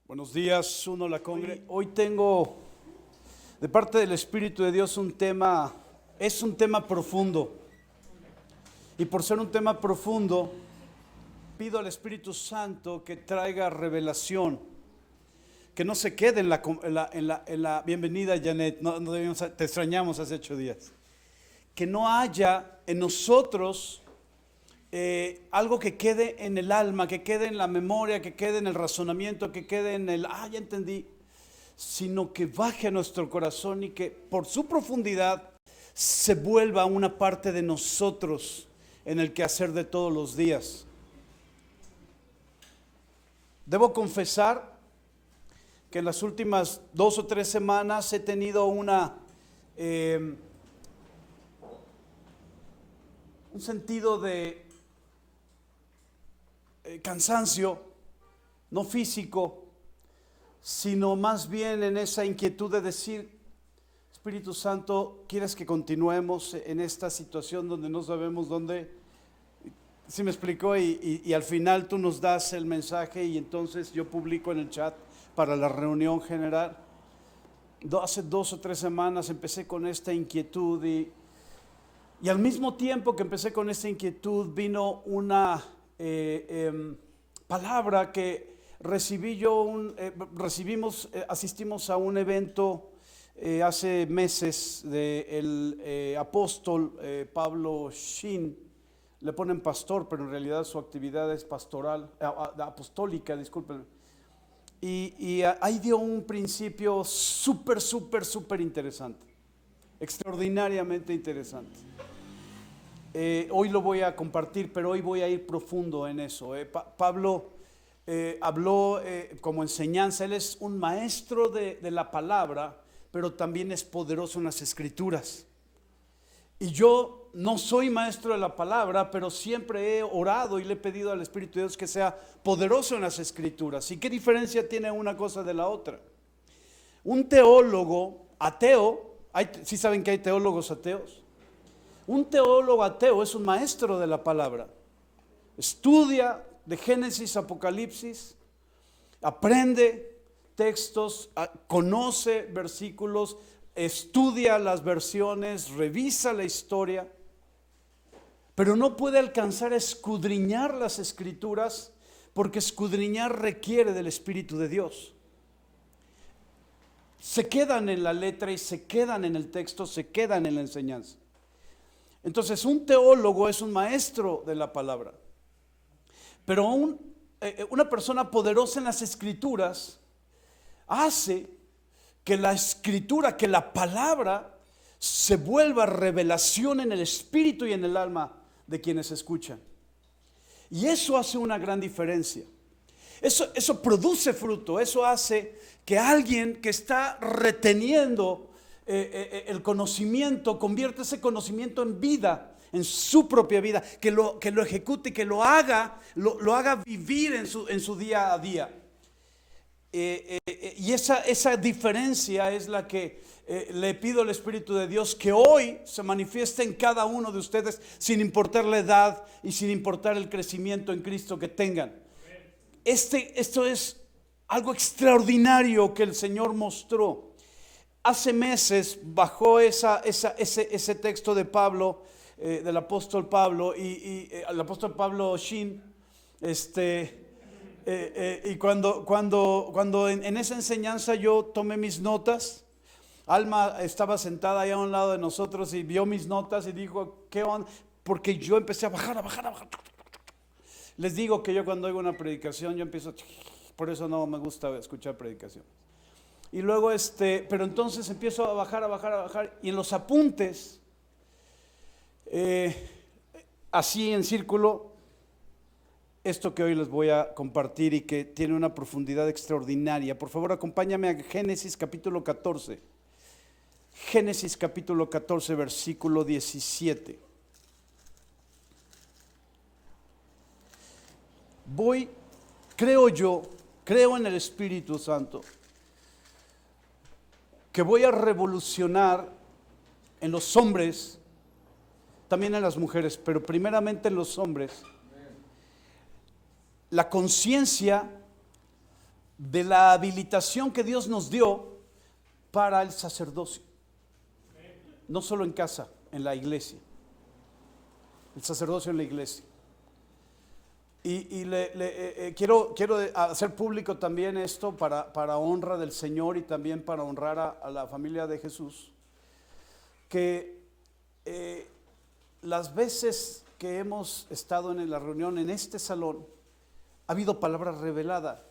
Buenos días, uno la congre. Hoy tengo de parte del Espíritu de Dios un tema, es un tema profundo. Y por ser un tema profundo, pido al Espíritu Santo que traiga revelación, que no se quede en la bienvenida, Janet, te extrañamos hace 8 días. Que no haya en nosotros algo que quede en el alma, que quede en la memoria, que quede en el razonamiento, que quede en el, ya entendí, sino que baje a nuestro corazón y que por su profundidad se vuelva una parte de nosotros en el quehacer de todos los días. Debo confesar que en las últimas 2 o 3 semanas he tenido un sentido de cansancio, no físico, sino más bien en esa inquietud de decir, Espíritu Santo, ¿quieres que continuemos en esta situación donde no sabemos dónde? ¿Sí me explicó? Y al final tú nos das el mensaje y entonces yo publico en el chat para la reunión general. Hace 2 o 3 semanas empecé con esta inquietud y al mismo tiempo que empecé con esta inquietud vino una palabra que recibí yo, asistimos a un evento hace meses del apóstol Pablo Shin. Le ponen pastor, pero en realidad su actividad es pastoral, apostólica, disculpen. Y ahí dio un principio súper interesante, extraordinariamente interesante. Hoy lo voy a compartir, pero hoy voy a ir profundo en eso. Pablo habló como enseñanza, él es un maestro de la palabra, pero también es poderoso en las escrituras. Y yo no soy maestro de la palabra, pero siempre he orado y le he pedido al Espíritu de Dios que sea poderoso en las escrituras. ¿Y qué diferencia tiene una cosa de la otra? Un teólogo ateo, ¿sí saben que hay teólogos ateos? Un teólogo ateo es un maestro de la palabra. Estudia de Génesis a Apocalipsis, aprende textos, conoce versículos, estudia las versiones, revisa la historia, pero no puede alcanzar a escudriñar las escrituras porque escudriñar requiere del Espíritu de Dios. Se quedan en la letra y se quedan en el texto, se quedan en la enseñanza. Entonces un teólogo es un maestro de la palabra, pero una persona poderosa en las escrituras hace que la escritura, que la palabra se vuelva revelación en el espíritu y en el alma de quienes escuchan. Y eso hace una gran diferencia. Eso produce fruto, eso hace que alguien que está reteniendo el conocimiento, convierte ese conocimiento en vida, en su propia vida, que lo ejecute, que lo haga vivir en su día a día. Y esa diferencia es la que le pido al Espíritu de Dios que hoy se manifieste en cada uno de ustedes, sin importar la edad y sin importar el crecimiento en Cristo que tengan. Esto es algo extraordinario que el Señor mostró. Hace meses bajó ese texto de Pablo, del apóstol Pablo, y el apóstol Pablo Shin, y cuando en esa enseñanza yo tomé mis notas, Alma estaba sentada ahí a un lado de nosotros y vio mis notas y dijo, ¿qué onda? Porque yo empecé a bajar. Les digo que yo cuando oigo una predicación, yo empiezo, por eso no me gusta escuchar predicaciones. Y luego, pero entonces empiezo a bajar, y en los apuntes, así en círculo, esto que hoy les voy a compartir y que tiene una profundidad extraordinaria. Por favor, acompáñame a Génesis capítulo 14. Génesis capítulo 14, versículo 17. Creo en el Espíritu Santo, que voy a revolucionar en los hombres, también en las mujeres, pero primeramente en los hombres, la conciencia de la habilitación que Dios nos dio para el sacerdocio. No solo en casa, en la iglesia. El sacerdocio en la iglesia. Y quiero hacer público también esto para honra del Señor y también para honrar a la familia de Jesús, que las veces que hemos estado en la reunión en este salón, ha habido palabra revelada.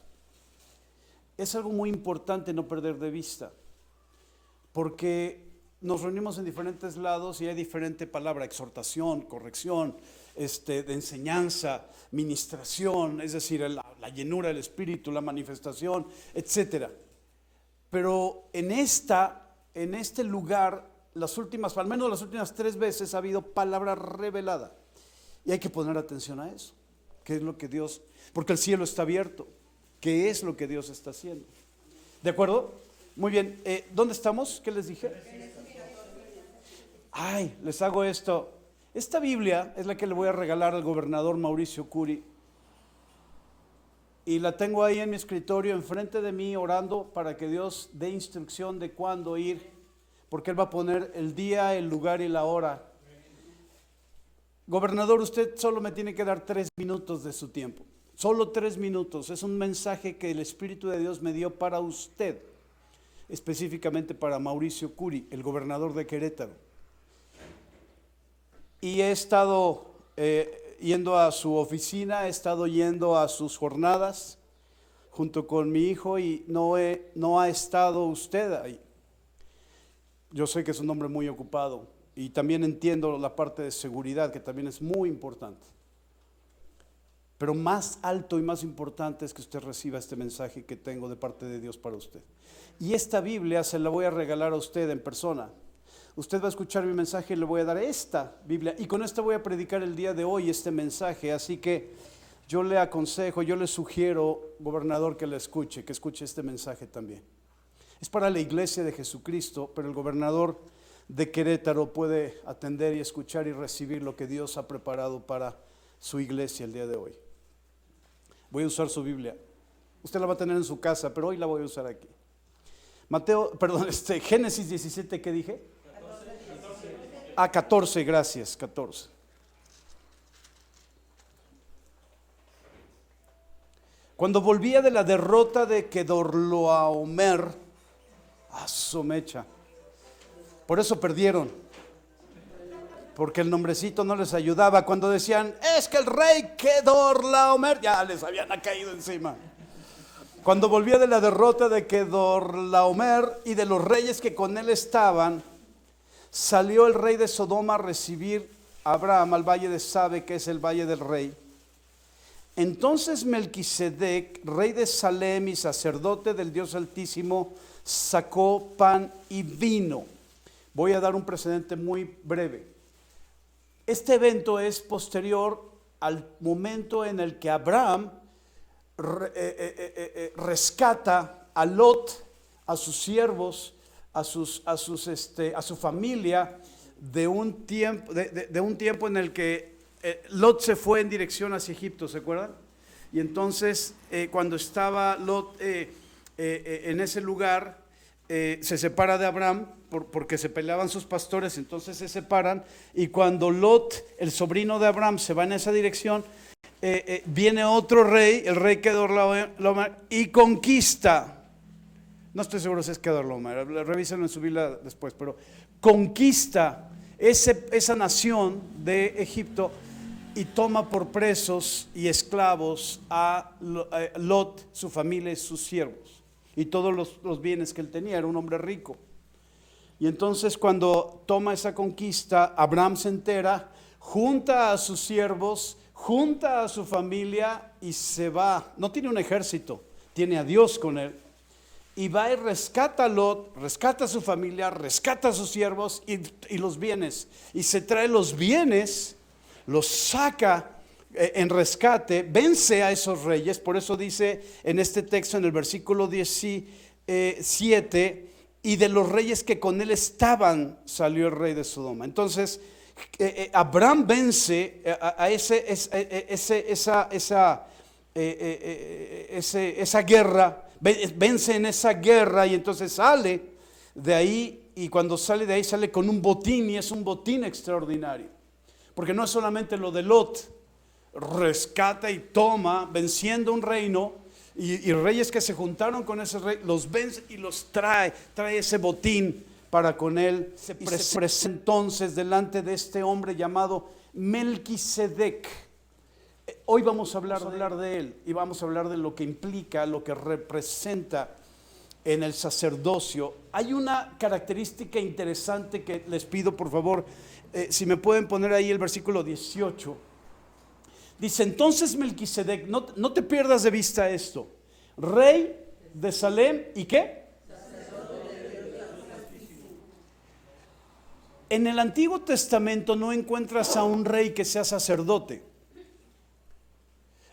Es algo muy importante no perder de vista, porque nos reunimos en diferentes lados y hay diferente palabra: exhortación, corrección, de enseñanza, ministración, es decir, la llenura del Espíritu, la manifestación, etcétera. Pero en este lugar, al menos las últimas 3 veces ha habido palabra revelada, y hay que poner atención a eso. ¿Qué es lo que Dios? Porque el cielo está abierto. ¿Qué es lo que Dios está haciendo? ¿De acuerdo? Muy bien. ¿Dónde estamos? ¿Qué les dije? Ay, les hago esto. Esta Biblia es la que le voy a regalar al gobernador Mauricio Curi. Y la tengo ahí en mi escritorio, enfrente de mí, orando para que Dios dé instrucción de cuándo ir, porque Él va a poner el día, el lugar y la hora. Gobernador, usted solo me tiene que dar 3 minutos de su tiempo. Solo 3 minutos. Es un mensaje que el Espíritu de Dios me dio para usted, específicamente para Mauricio Curi, el gobernador de Querétaro. Y he estado yendo a su oficina, he estado yendo a sus jornadas junto con mi hijo, y no ha estado usted ahí. Yo sé que es un hombre muy ocupado, y también entiendo la parte de seguridad, que también es muy importante. Pero más alto y más importante es que usted reciba este mensaje que tengo de parte de Dios para usted. Y esta Biblia se la voy a regalar a usted en persona. Usted va a escuchar mi mensaje y le voy a dar esta Biblia. Y con esta voy a predicar el día de hoy este mensaje. Así que yo le aconsejo, yo le sugiero, gobernador, que escuche este mensaje también. Es para la iglesia de Jesucristo, pero el gobernador de Querétaro puede atender y escuchar y recibir lo que Dios ha preparado para su iglesia el día de hoy. Voy a usar su Biblia. Usted la va a tener en su casa, pero hoy la voy a usar aquí. Génesis 17, ¿qué dije? 14, gracias, 14. Cuando volvía de la derrota de Kedorlaomer, a su mecha, por eso perdieron, porque el nombrecito no les ayudaba. Cuando decían, es que el rey Kedorlaomer, ya les habían caído encima. Cuando volvía de la derrota de Kedorlaomer y de los reyes que con él estaban, salió el rey de Sodoma a recibir a Abraham al valle de Sabe, que es el valle del rey. Entonces Melquisedec, rey de Salem y sacerdote del Dios Altísimo, sacó pan y vino. Voy a dar un precedente muy breve. Este evento es posterior al momento en el que Abraham rescata a Lot, a sus siervos, a su familia de un tiempo en el que Lot se fue en dirección hacia Egipto, ¿se acuerdan? Y entonces cuando estaba Lot en ese lugar, se separa de Abraham porque se peleaban sus pastores, entonces se separan, y cuando Lot, el sobrino de Abraham, se va en esa dirección, viene otro rey, el rey Kedorlaomer, y conquista. No estoy seguro si es Kedorlaomer, revísenlo en su Biblia después, pero conquista esa nación de Egipto y toma por presos y esclavos a Lot, su familia y sus siervos, y todos los bienes que él tenía. Era un hombre rico. Y entonces cuando toma esa conquista, Abraham se entera, junta a sus siervos, junta a su familia y se va. No tiene un ejército, tiene a Dios con él. Y va y rescata a Lot, rescata a su familia, rescata a sus siervos y los bienes. Y se trae los bienes, los saca en rescate, vence a esos reyes. Por eso dice en este texto, en el versículo 17, y de los reyes que con él estaban salió el rey de Sodoma. Entonces Abraham vence a esa guerra, vence en esa guerra y entonces sale de ahí, y cuando sale de ahí sale con un botín, y es un botín extraordinario, porque no es solamente lo de Lot, rescata y toma, venciendo un reino, y reyes que se juntaron con ese rey, los vence y los trae ese botín para con él. Se presenta entonces delante de este hombre llamado Melquisedec. Hoy vamos a hablar de él, y vamos a hablar de lo que implica, lo que representa en el sacerdocio. Hay una característica interesante que les pido, por favor, si me pueden poner ahí el versículo 18. Dice, entonces Melquisedec, no te pierdas de vista esto, rey de Salem, ¿y qué? En el Antiguo Testamento no encuentras a un rey que sea sacerdote.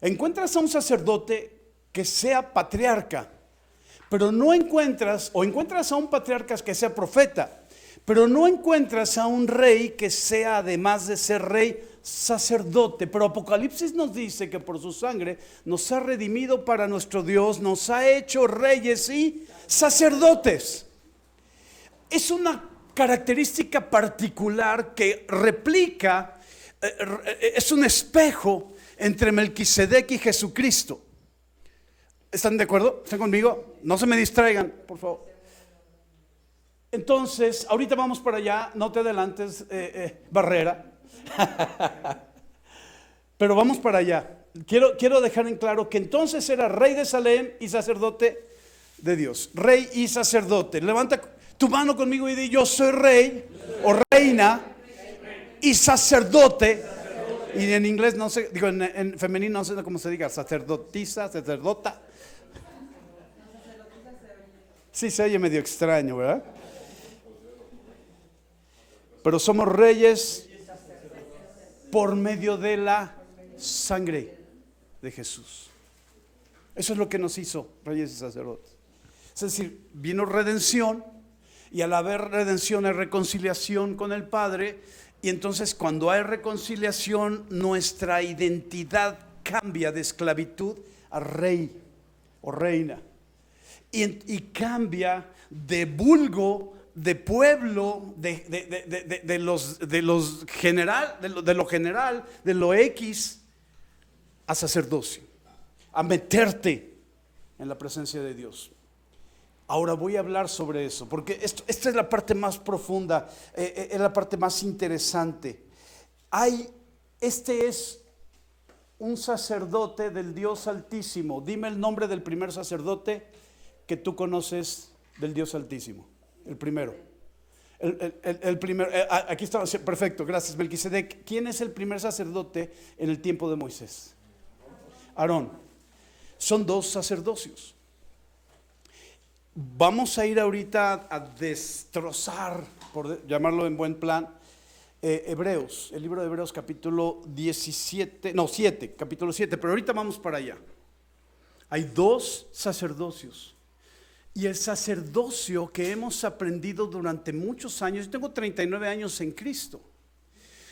Encuentras a un sacerdote que sea patriarca, pero no encuentras a un patriarca que sea profeta, pero no encuentras a un rey que sea, además de ser rey, sacerdote. Pero Apocalipsis nos dice que por su sangre nos ha redimido para nuestro Dios, nos ha hecho reyes y sacerdotes. Es una característica particular que replica, es un espejo entre Melquisedec y Jesucristo. ¿Están de acuerdo? ¿Están conmigo? No se me distraigan, por favor. Entonces, ahorita vamos para allá, no te adelantes, Barrera. Pero vamos para allá. Quiero dejar en claro que entonces era rey de Salem y sacerdote de Dios. Rey y sacerdote. Levanta tu mano conmigo y di, yo soy rey o reina y sacerdote. Y en inglés no sé, digo en femenino no sé cómo se diga, sacerdotisa, sacerdota. Sí, se oye medio extraño, ¿verdad? Pero somos reyes por medio de la sangre de Jesús. Eso es lo que nos hizo reyes y sacerdotes. Es decir, vino redención, y al haber redención hay reconciliación con el Padre, y entonces cuando hay reconciliación nuestra identidad cambia de esclavitud a rey o reina, y cambia de vulgo, de pueblo, de lo general, de lo X, a sacerdocio, a meterte en la presencia de Dios. Ahora voy a hablar sobre eso, porque esta es la parte más profunda, es la parte más interesante. Este es un sacerdote del Dios Altísimo. Dime el nombre del primer sacerdote que tú conoces del Dios Altísimo. El primero. El primero. Aquí está, perfecto, gracias, Melquisedec. ¿Quién es el primer sacerdote en el tiempo de Moisés? Aarón. Son dos sacerdocios. Vamos a ir ahorita a destrozar, por llamarlo en buen plan, Hebreos, el libro de Hebreos capítulo 7, capítulo 7, pero ahorita vamos para allá. Hay dos sacerdocios, y el sacerdocio que hemos aprendido durante muchos años, yo tengo 39 años en Cristo,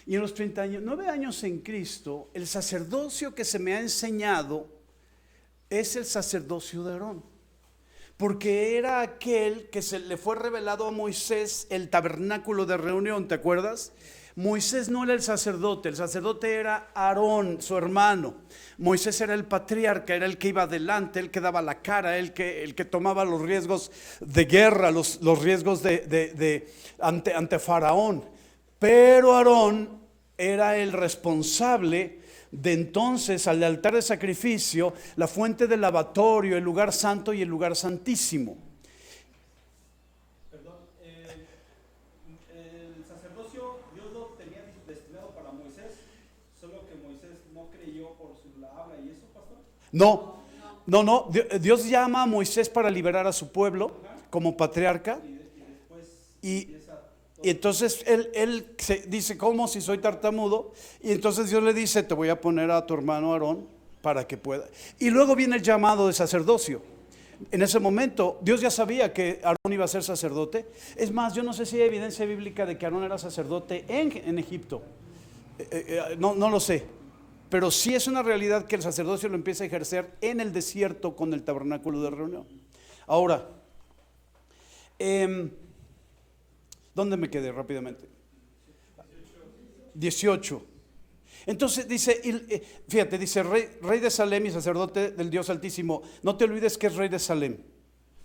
y en los 39 años en Cristo, el sacerdocio que se me ha enseñado es el sacerdocio de Aarón. Porque era aquel que se le fue revelado a Moisés el tabernáculo de reunión, ¿te acuerdas? Moisés no era el sacerdote era Aarón, su hermano. Moisés era el patriarca, era el que iba adelante, el que daba la cara, el que tomaba los riesgos de guerra, los riesgos ante Faraón. Pero Aarón era el responsable de entonces al altar de sacrificio, la fuente del lavatorio, el lugar santo y el lugar santísimo. Perdón, el sacerdocio Dios lo tenía destinado para Moisés, solo que Moisés no creyó por la habla y eso, pastor. No, Dios llama a Moisés para liberar a su pueblo como patriarca, y entonces él dice, ¿cómo si soy tartamudo? Y entonces Dios le dice, te voy a poner a tu hermano Aarón para que pueda. Y luego viene el llamado de sacerdocio. En ese momento Dios ya sabía que Aarón iba a ser sacerdote. Es más, yo no sé si hay evidencia bíblica de que Aarón era sacerdote en Egipto. No lo sé. Pero sí es una realidad que el sacerdocio lo empieza a ejercer en el desierto con el tabernáculo de reunión. Ahora, ¿dónde me quedé rápidamente? 18. Entonces dice, fíjate, dice rey de Salem y sacerdote del Dios Altísimo. No te olvides que es rey de Salem,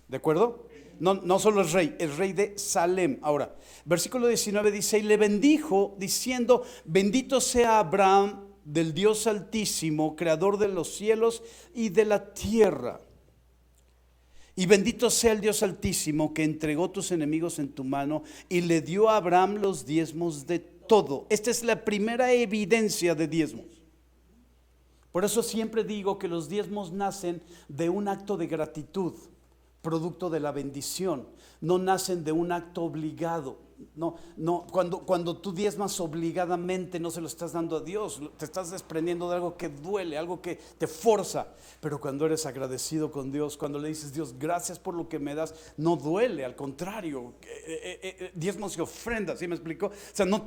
¿de acuerdo? No solo es rey de Salem. Ahora, versículo 19 dice, y le bendijo diciendo, bendito sea Abraham del Dios Altísimo, creador de los cielos y de la tierra. Y bendito sea el Dios Altísimo que entregó tus enemigos en tu mano y le dio a Abraham los diezmos de todo. Esta es la primera evidencia de diezmos. Por eso siempre digo que los diezmos nacen de un acto de gratitud, producto de la bendición. No nacen de un acto obligado. No, cuando tú diezmas obligadamente no se lo estás dando a Dios, te estás desprendiendo de algo que duele, algo que te forza. Pero cuando eres agradecido con Dios, cuando le dices, Dios, gracias por lo que me das, no duele, al contrario, diezmos y ofrendas, ¿sí me explico? O sea, no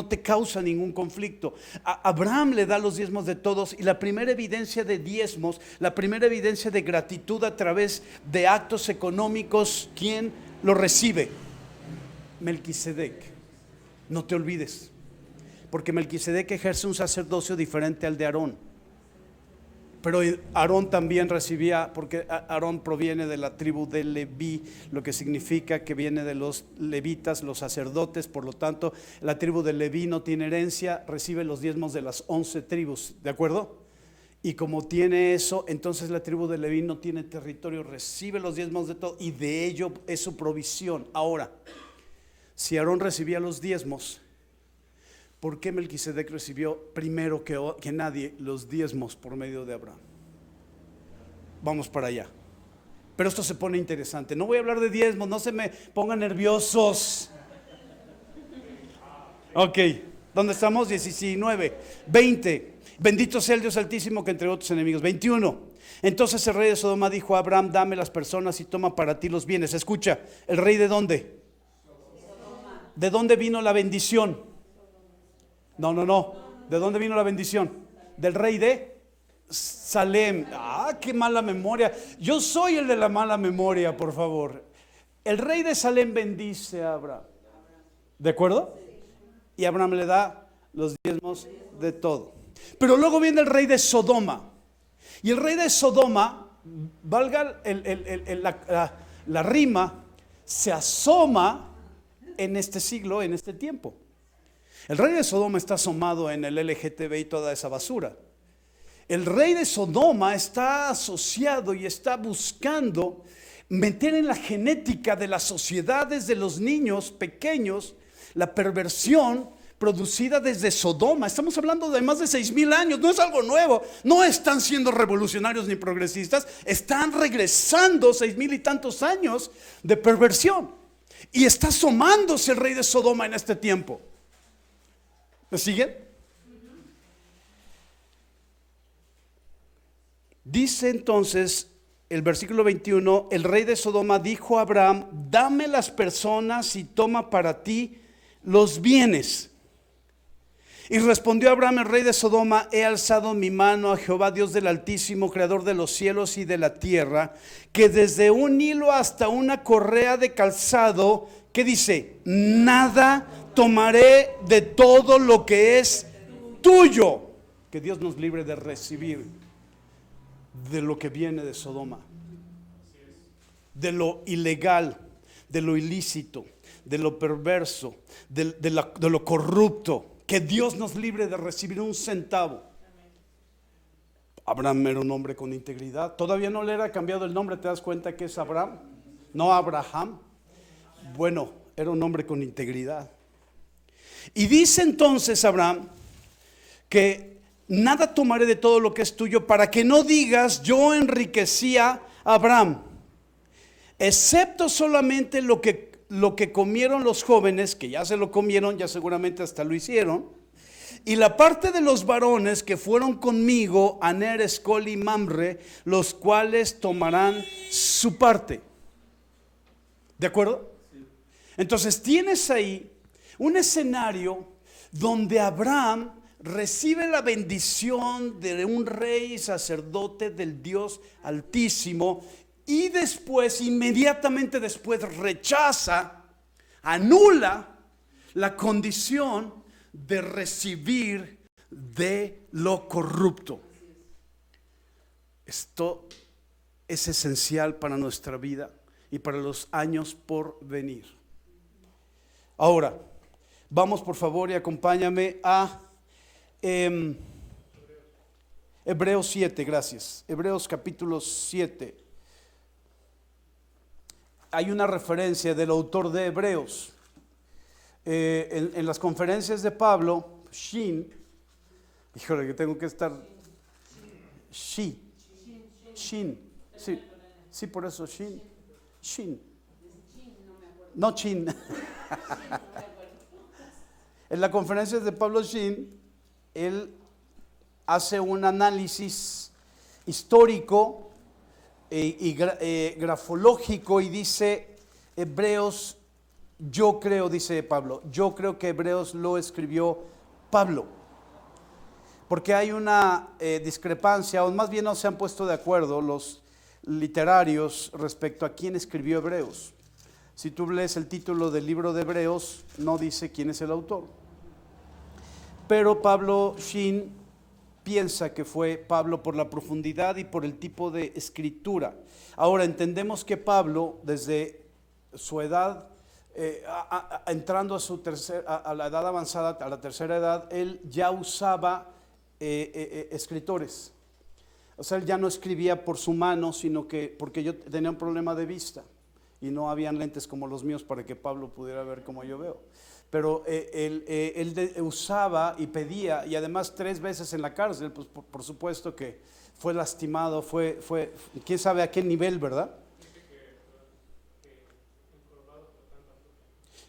te causa ningún conflicto. Abraham le da los diezmos de todos, y la primera evidencia de diezmos, la primera evidencia de gratitud a través de actos económicos, ¿quién lo recibe? Melquisedec. No te olvides, porque Melquisedec ejerce un sacerdocio diferente al de Aarón. Pero Aarón también recibía, porque Aarón proviene de la tribu de Leví, lo que significa que viene de los levitas, los sacerdotes. Por lo tanto, la tribu de Leví no tiene herencia, recibe los diezmos de las 11 tribus, ¿de acuerdo? Y como tiene eso, entonces la tribu de Leví no tiene territorio, recibe los diezmos de todo, y de ello es su provisión. Ahora, si Aarón recibía los diezmos, ¿por qué Melquisedec recibió primero que nadie los diezmos por medio de Abraham? Vamos para allá. Pero esto se pone interesante. No voy a hablar de diezmos, no se me pongan nerviosos. Ok, ¿dónde estamos? 19, 20. Bendito sea el Dios Altísimo que entregó a tus enemigos. 21. Entonces el rey de Sodoma dijo a Abraham, dame las personas y toma para ti los bienes. Escucha, ¿el rey de dónde? ¿De dónde vino la bendición? No. ¿De dónde vino la bendición? Del rey de Salem. Qué mala memoria. Yo soy el de la mala memoria, por favor. El rey de Salem bendice a Abraham. ¿De acuerdo? Y Abraham le da los diezmos de todo. Pero luego viene el rey de Sodoma. Y el rey de Sodoma, valga la rima, se asoma en este siglo, en este tiempo. El rey de Sodoma está asomado en el LGTB y toda esa basura. El rey de Sodoma está asociado y está buscando meter en la genética de las sociedades de los niños pequeños la perversión producida desde Sodoma. Estamos hablando de más de 6,000 años, no es algo nuevo. No están siendo revolucionarios ni progresistas, están regresando 6,000 y tantos años de perversión. Y está asomándose el rey de Sodoma en este tiempo. ¿Me siguen? Dice entonces el versículo 21, el rey de Sodoma dijo a Abraham, dame las personas y toma para ti los bienes. Y respondió Abraham, el rey de Sodoma, he alzado mi mano a Jehová, Dios del Altísimo, creador de los cielos y de la tierra, que desde un hilo hasta una correa de calzado, ¿qué dice? Nada tomaré de todo lo que es tuyo. Que Dios nos libre de recibir de lo que viene de Sodoma, de lo ilegal, de lo ilícito, de lo perverso, de lo corrupto. Que Dios nos libre de recibir un centavo. Abraham era un hombre con integridad. Todavía no le era cambiado el nombre. ¿Te das cuenta que es Abraham? No Abraham. Bueno, era un hombre con integridad. Y dice entonces Abraham que nada tomaré de todo lo que es tuyo, para que no digas yo enriquecía a Abraham, excepto solamente lo que comieron los jóvenes, que ya se lo comieron, ya seguramente hasta lo hicieron, y la parte de los varones que fueron conmigo, Aner, Escol y Mamre, los cuales tomarán su parte. ¿De acuerdo? Entonces tienes ahí un escenario donde Abraham recibe la bendición de un rey sacerdote del Dios Altísimo, y después, inmediatamente después, rechaza, anula la condición de recibir de lo corrupto. Esto es esencial para nuestra vida y para los años por venir. Ahora, vamos por favor y acompáñame a Hebreos 7, gracias. Hebreos capítulo 7. Hay una referencia del autor de Hebreos. En las conferencias de Pablo, Shin, híjole que tengo que estar, Shin, sí, por eso Shin, no Chin. En las conferencias de Pablo Shin, él hace un análisis histórico y grafológico y dice Hebreos, yo creo, dice Pablo, yo creo que Hebreos lo escribió Pablo, porque hay una discrepancia, o más bien no se han puesto de acuerdo los literarios respecto a quién escribió Hebreos. Si tú lees el título del libro de Hebreos, no dice quién es el autor. Pero Pablo Shin piensa que fue Pablo por la profundidad y por el tipo de escritura. Ahora entendemos que Pablo, desde su edad, entrando a la edad avanzada, a la tercera edad, él ya usaba escritores. O sea, él ya no escribía por su mano, sino que porque yo tenía un problema de vista y no habían lentes como los míos para que Pablo pudiera ver como yo veo. Pero él usaba y pedía, y además 3 veces en la cárcel, pues por supuesto que fue lastimado, fue quién sabe a qué nivel, ¿verdad?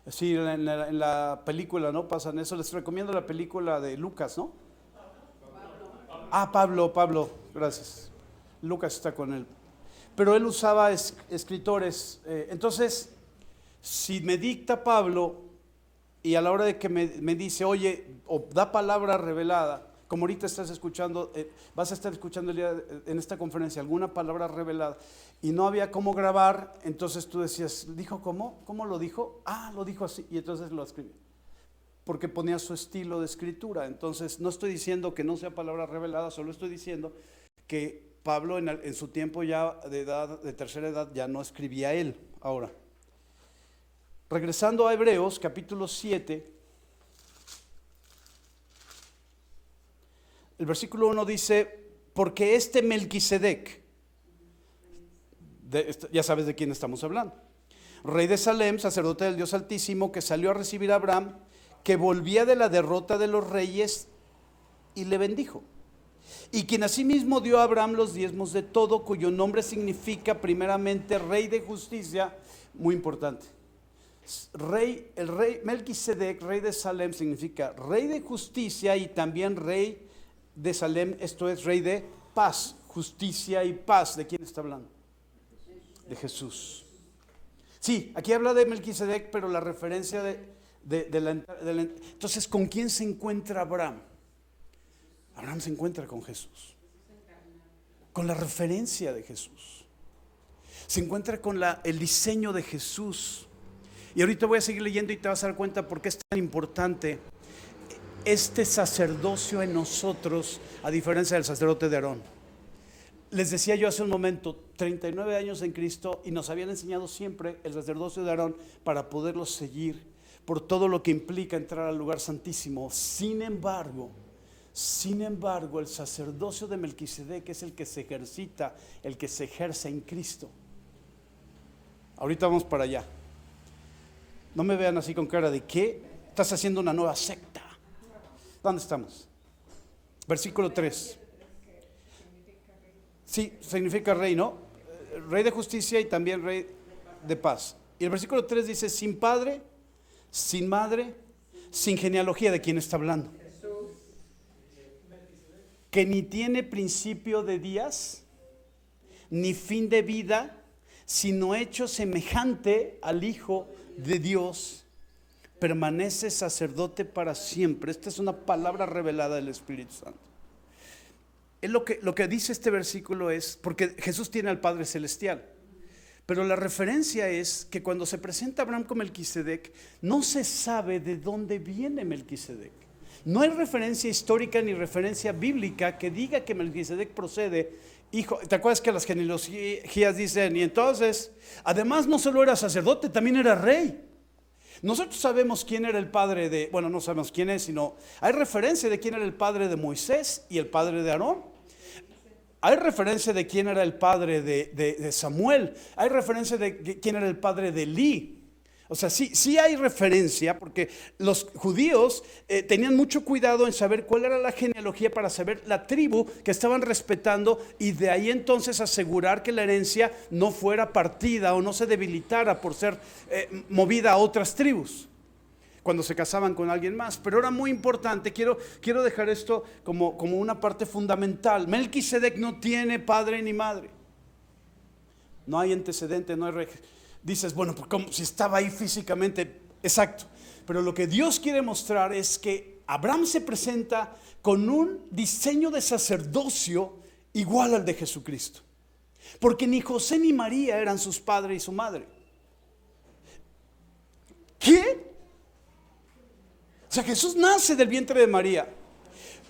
Sí, en la película, ¿no? Pasan eso. Les recomiendo la película de Lucas, ¿no? Pablo, gracias. Lucas está con él. Pero él usaba escritores. Entonces, si me dicta Pablo y a la hora de que me dice, oye, o da palabra revelada, como ahorita estás escuchando, vas a estar escuchando en esta conferencia alguna palabra revelada y no había cómo grabar, entonces tú decías, ¿dijo cómo? ¿Cómo lo dijo? Lo dijo así, y entonces lo escribí. Porque ponía su estilo de escritura. Entonces no estoy diciendo que no sea palabra revelada, solo estoy diciendo que Pablo en su tiempo ya de tercera edad ya no escribía él. Ahora, regresando a Hebreos capítulo 7, el versículo 1 dice, porque este Melquisedec, ya sabes de quién estamos hablando, rey de Salem, sacerdote del Dios Altísimo, que salió a recibir a Abraham, que volvía de la derrota de los reyes y le bendijo. Y quien asimismo dio a Abraham los diezmos de todo, cuyo nombre significa primeramente rey de justicia, muy importante. El rey Melquisedec, rey de Salem, significa rey de justicia y también rey de Salem, esto es rey de paz, justicia y paz. ¿De quién está hablando? De Jesús. Sí, aquí habla de Melquisedec, pero la referencia entonces, ¿con quién se encuentra Abraham? Abraham se encuentra con Jesús, con la referencia de Jesús, se encuentra con el diseño de Jesús. Y ahorita voy a seguir leyendo y te vas a dar cuenta por qué es tan importante este sacerdocio en nosotros, a diferencia del sacerdote de Aarón. Les decía yo hace un momento, 39 años en Cristo, y nos habían enseñado siempre el sacerdocio de Aarón para poderlo seguir por todo lo que implica entrar al lugar santísimo. Sin embargo, el sacerdocio de Melquisedec es el que se ejercita, el que se ejerce en Cristo. Ahorita vamos para allá. No me vean así con cara de ¿qué? Estás haciendo una nueva secta. ¿Dónde estamos? Versículo 3. Sí, significa rey, ¿no? Rey de justicia y también rey de paz. Y el versículo 3 dice, sin padre, sin madre, sin genealogía. ¿De quién está hablando? Que ni tiene principio de días, ni fin de vida, sino hecho semejante al Hijo de Dios, permanece sacerdote para siempre. Esta es una palabra revelada del Espíritu Santo. Lo que dice este versículo es, porque Jesús tiene al Padre Celestial, Pero la referencia es que cuando se presenta Abraham con Melquisedec, no se sabe de dónde viene Melquisedec. No hay referencia histórica ni referencia bíblica que diga que Melquisedec procede hijo. ¿Te acuerdas que las genealogías dicen? Y entonces, además no solo era sacerdote, también era rey. Nosotros sabemos quién era el padre de, bueno, no sabemos quién es, sino hay referencia de quién era el padre de Moisés y el padre de Aarón. Hay referencia de quién era el padre de Samuel. Hay referencia de quién era el padre de Elí. O sea, sí hay referencia, porque los judíos tenían mucho cuidado en saber cuál era la genealogía para saber la tribu que estaban respetando, y de ahí entonces asegurar que la herencia no fuera partida o no se debilitara por ser movida a otras tribus cuando se casaban con alguien más. Pero era muy importante, quiero dejar esto como una parte fundamental. Melquisedec no tiene padre ni madre. No hay antecedente, no hay dices, bueno, pues como si estaba ahí físicamente, exacto. Pero lo que Dios quiere mostrar es que Abraham se presenta con un diseño de sacerdocio igual al de Jesucristo. Porque ni José ni María eran sus padres y su madre. ¿Qué? O sea, Jesús nace del vientre de María,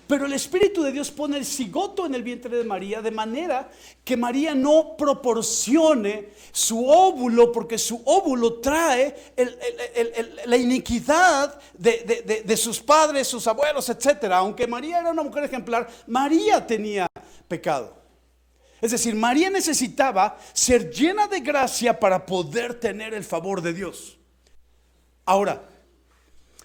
pero el Espíritu de Dios pone el cigoto en el vientre de María, de manera que María no proporcione su óvulo, porque su óvulo trae la iniquidad de sus padres, sus abuelos, etcétera. Aunque María era una mujer ejemplar, María tenía pecado. Es decir, María necesitaba ser llena de gracia para poder tener el favor de Dios. Ahora,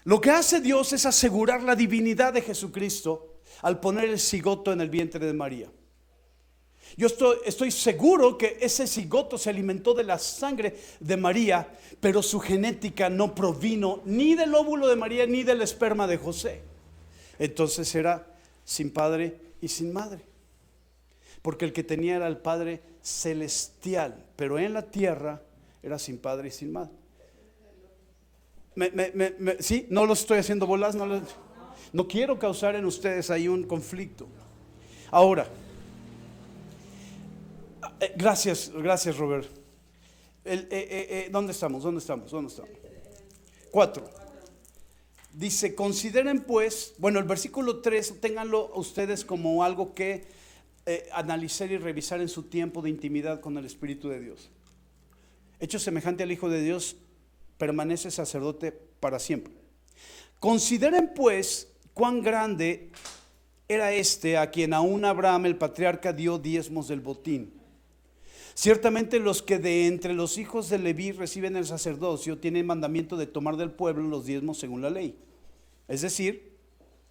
lo que hace Dios es asegurar la divinidad de Jesucristo al poner el cigoto en el vientre de María. Yo estoy seguro que ese cigoto se alimentó de la sangre de María, pero su genética no provino ni del óvulo de María ni del esperma de José. Entonces era sin padre y sin madre, porque el que tenía era el Padre celestial, pero en la tierra era sin padre y sin madre. ¿Sí? No lo estoy haciendo bolas, no quiero causar en ustedes ahí un conflicto. Ahora, gracias Robert. ¿Dónde estamos? 4. Dice, consideren pues, bueno, el versículo 3, ténganlo ustedes como algo que analizar y revisar en su tiempo de intimidad con el Espíritu de Dios. Hecho semejante al Hijo de Dios, permanece sacerdote para siempre. Consideren pues cuán grande era este a quien aún Abraham el patriarca dio diezmos del botín. Ciertamente los que de entre los hijos de Leví reciben el sacerdocio tienen mandamiento de tomar del pueblo los diezmos según la ley, es decir,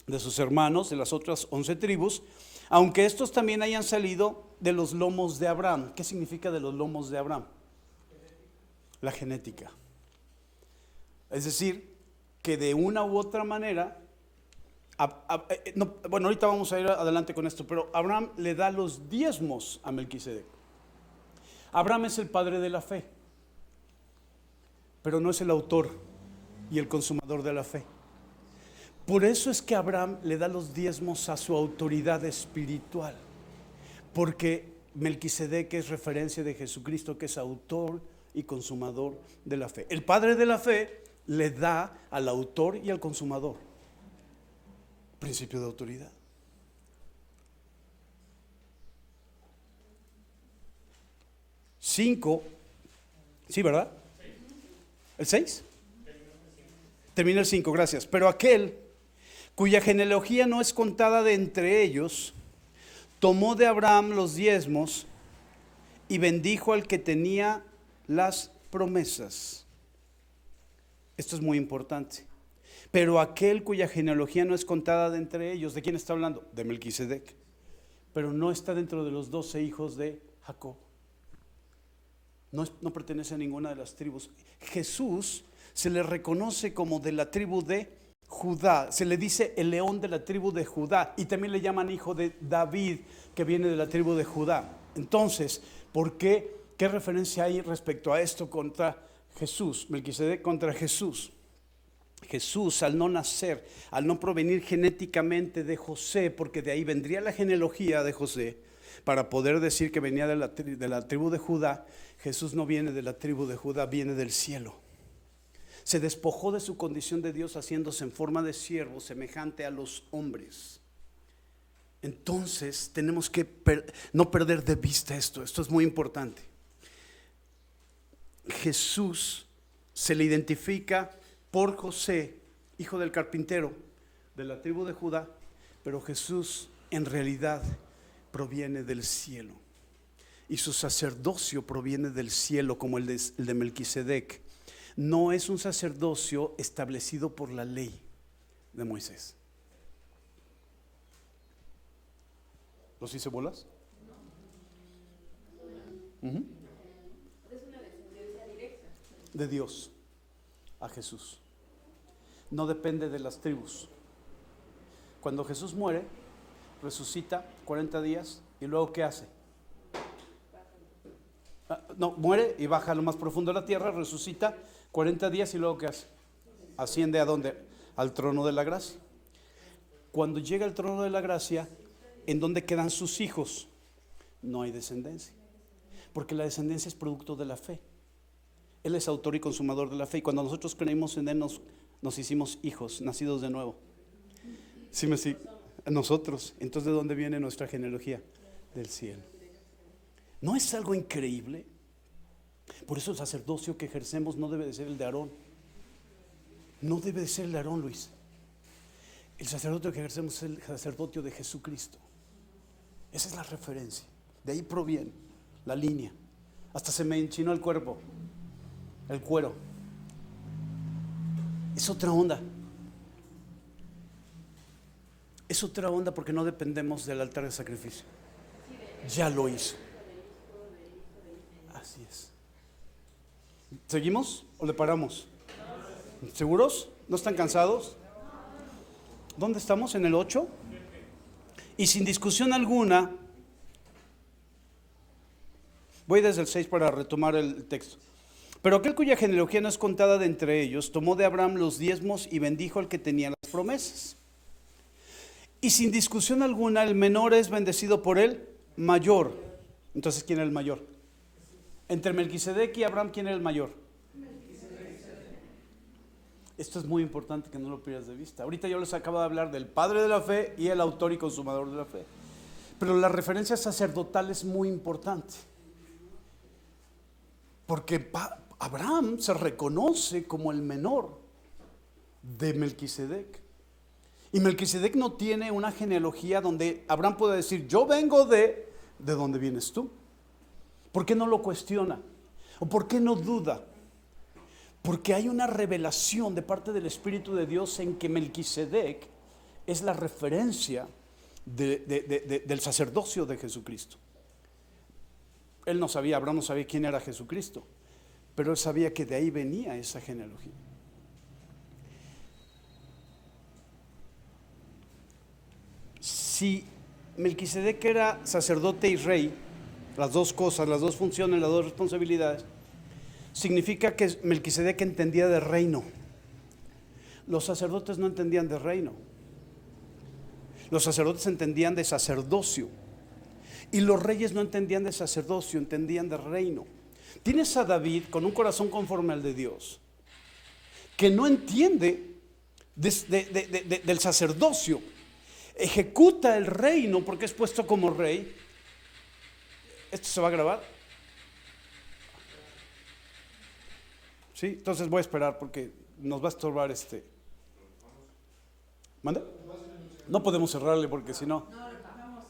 de sus hermanos de las otras 11 tribus, aunque estos también hayan salido de los lomos de Abraham. ¿Qué significa de los lomos de Abraham? La genética. Es decir, que de una u otra manera, bueno, ahorita vamos a ir adelante con esto, pero Abraham le da los diezmos a Melquisedec. Abraham es el padre de la fe, pero no es el autor y el consumador de la fe. Por eso es que Abraham le da los diezmos a su autoridad espiritual, porque Melquisedec es referencia de Jesucristo, que es autor y consumador de la fe. El padre de la fe le da al autor y al consumador principio de autoridad. Cinco, ¿sí, verdad? ¿El 6? Termina el 5, gracias. Pero aquel cuya genealogía no es contada de entre ellos, tomó de Abraham los diezmos y bendijo al que tenía las promesas. Esto es muy importante. Pero aquel cuya genealogía no es contada de entre ellos, ¿de quién está hablando? De Melquisedec. Pero no está dentro de los 12 hijos de Jacob. No pertenece a ninguna de las tribus. Jesús se le reconoce como de la tribu de Judá. Se le dice el león de la tribu de Judá. Y también le llaman hijo de David, que viene de la tribu de Judá. Entonces, ¿por qué? ¿Qué referencia hay respecto a esto contra Jesús? Melquisedec contra Jesús. Jesús, al no nacer, al no provenir genéticamente de José, porque de ahí vendría la genealogía de José, Para poder decir que venía de la tribu de Judá, Jesús no viene de la tribu de Judá, viene del cielo. Se despojó de su condición de Dios haciéndose en forma de siervo, semejante a los hombres. Entonces tenemos que no perder de vista esto es muy importante. Jesús se le identifica por José, hijo del carpintero de la tribu de Judá, pero Jesús en realidad proviene del cielo y su sacerdocio proviene del cielo, como el de Melquisedec. No es un sacerdocio establecido por la ley de Moisés. ¿Los hice bolas? Uh-huh. Es una descendencia directa De Dios a Jesús. No depende de las tribus. Cuando Jesús muere, resucita 40 días y luego ¿qué hace? No, muere y baja a lo más profundo de la tierra, resucita 40 días y luego ¿qué hace? Asciende ¿a dónde? Al trono de la gracia. Cuando llega al trono de la gracia, ¿en dónde quedan sus hijos? No hay descendencia, porque la descendencia es producto de la fe. Él es autor y consumador de la fe, y cuando nosotros creímos en Él nos hicimos hijos, nacidos de nuevo. ¿Sí me sigue? Nosotros. Entonces, ¿de dónde viene nuestra genealogía? Del cielo. ¿No es algo increíble? Por eso el sacerdocio que ejercemos no debe de ser el de Aarón. No debe de ser el de Aarón, Luis. El sacerdocio que ejercemos es el sacerdocio de Jesucristo. Esa es la referencia. De ahí proviene la línea. Hasta se me enchinó el cuerpo, el cuero. Es otra onda. Es otra onda porque no dependemos del altar de sacrificio. Ya lo hizo. Así es. ¿Seguimos o le paramos? ¿Seguros? ¿No están cansados? ¿Dónde estamos? ¿En el 8? Y sin discusión alguna, voy desde el 6 para retomar el texto. Pero aquel cuya genealogía no es contada de entre ellos, tomó de Abraham los diezmos y bendijo al que tenía las promesas. Y sin discusión alguna, el menor es bendecido por el mayor. Entonces, ¿quién era el mayor? Entre Melquisedec y Abraham, ¿quién era el mayor? Esto es muy importante que no lo pierdas de vista. Ahorita yo les acabo de hablar del padre de la fe y el autor y consumador de la fe. Pero la referencia sacerdotal es muy importante. Porque Abraham se reconoce como el menor de Melquisedec. Y Melquisedec no tiene una genealogía donde Abraham pueda decir, yo vengo ¿de dónde vienes tú? ¿Por qué no lo cuestiona? ¿O por qué no duda? Porque hay una revelación de parte del Espíritu de Dios en que Melquisedec es la referencia del sacerdocio de Jesucristo. Él no sabía, Abraham no sabía quién era Jesucristo, pero él sabía que de ahí venía esa genealogía. Si Melquisedec era sacerdote y rey, las dos cosas, las dos funciones, las dos responsabilidades, significa que Melquisedec entendía de reino. Los sacerdotes no entendían de reino. Los sacerdotes entendían de sacerdocio. Y los reyes no entendían de sacerdocio, entendían de reino. Tienes a David con un corazón conforme al de Dios, que no entiende del sacerdocio. Ejecuta el reino porque es puesto como rey. ¿Esto se va a grabar? Sí, entonces voy a esperar porque nos va a estorbar ¿Mande? No podemos cerrarle porque si no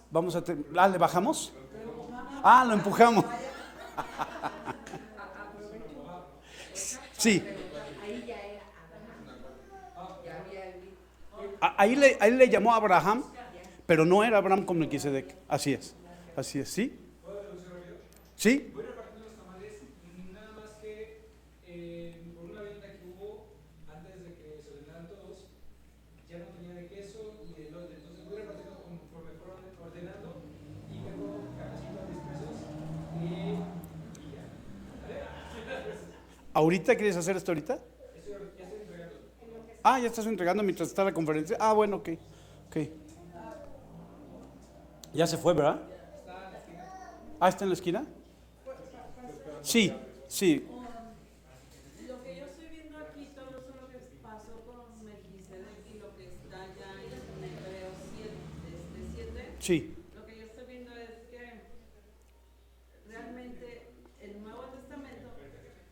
vamos a ¿le bajamos? Lo empujamos. Sí. Ahí le llamó a Abraham, pero no era Abraham con Melquisedec. Así es, ¿sí? ¿Sí? Nada más que por una venta que hubo antes de que se ordenaran todos, ya no tenía de queso y de lote. Entonces voy repartiendo conforme fueron ordenando y tengo cafecito a 10 pesos y ya. ¿Ahorita quieres hacer esto ahorita? Ya estoy entregando. Ya estás entregando mientras está la conferencia. Bueno, ok. Ya se fue, ¿verdad? Ah, ¿está en la esquina? Sí, sí. Lo que yo estoy viendo aquí, todo eso lo que pasó con Melquisedec y lo que está ya en Hebreos 7, Sí, lo que yo estoy viendo es que realmente el Nuevo Testamento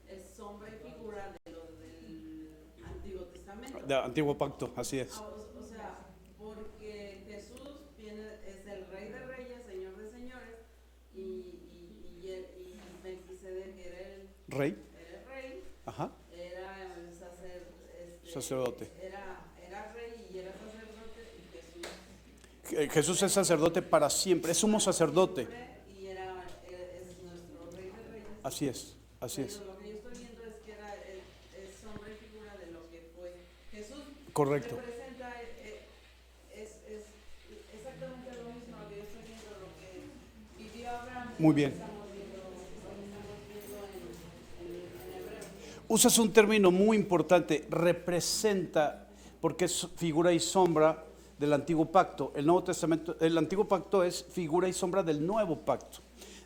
es sombra y figura de lo del Antiguo Testamento. del Antiguo Pacto, así es. O sea, porque Jesús es el Rey de Reyes, Señor de Señores, y Melquisedec era el Rey, rey, ajá, era el sacerdote. era rey y era sacerdote, y Jesús Jesús es sacerdote para siempre, es sumo sacerdote. y es nuestro Rey de Reyes. Así es, así es. Lo que yo estoy viendo es que es sombra y figura de lo que fue Jesús. Correcto. Representa, es exactamente lo mismo lo que yo estoy viendo, lo que vivió Abraham. Muy bien. Estamos viendo en Hebreo. Usas un término muy importante, representa, porque es figura y sombra del Antiguo Pacto. El Nuevo Testamento, el Antiguo Pacto es figura y sombra del Nuevo Pacto.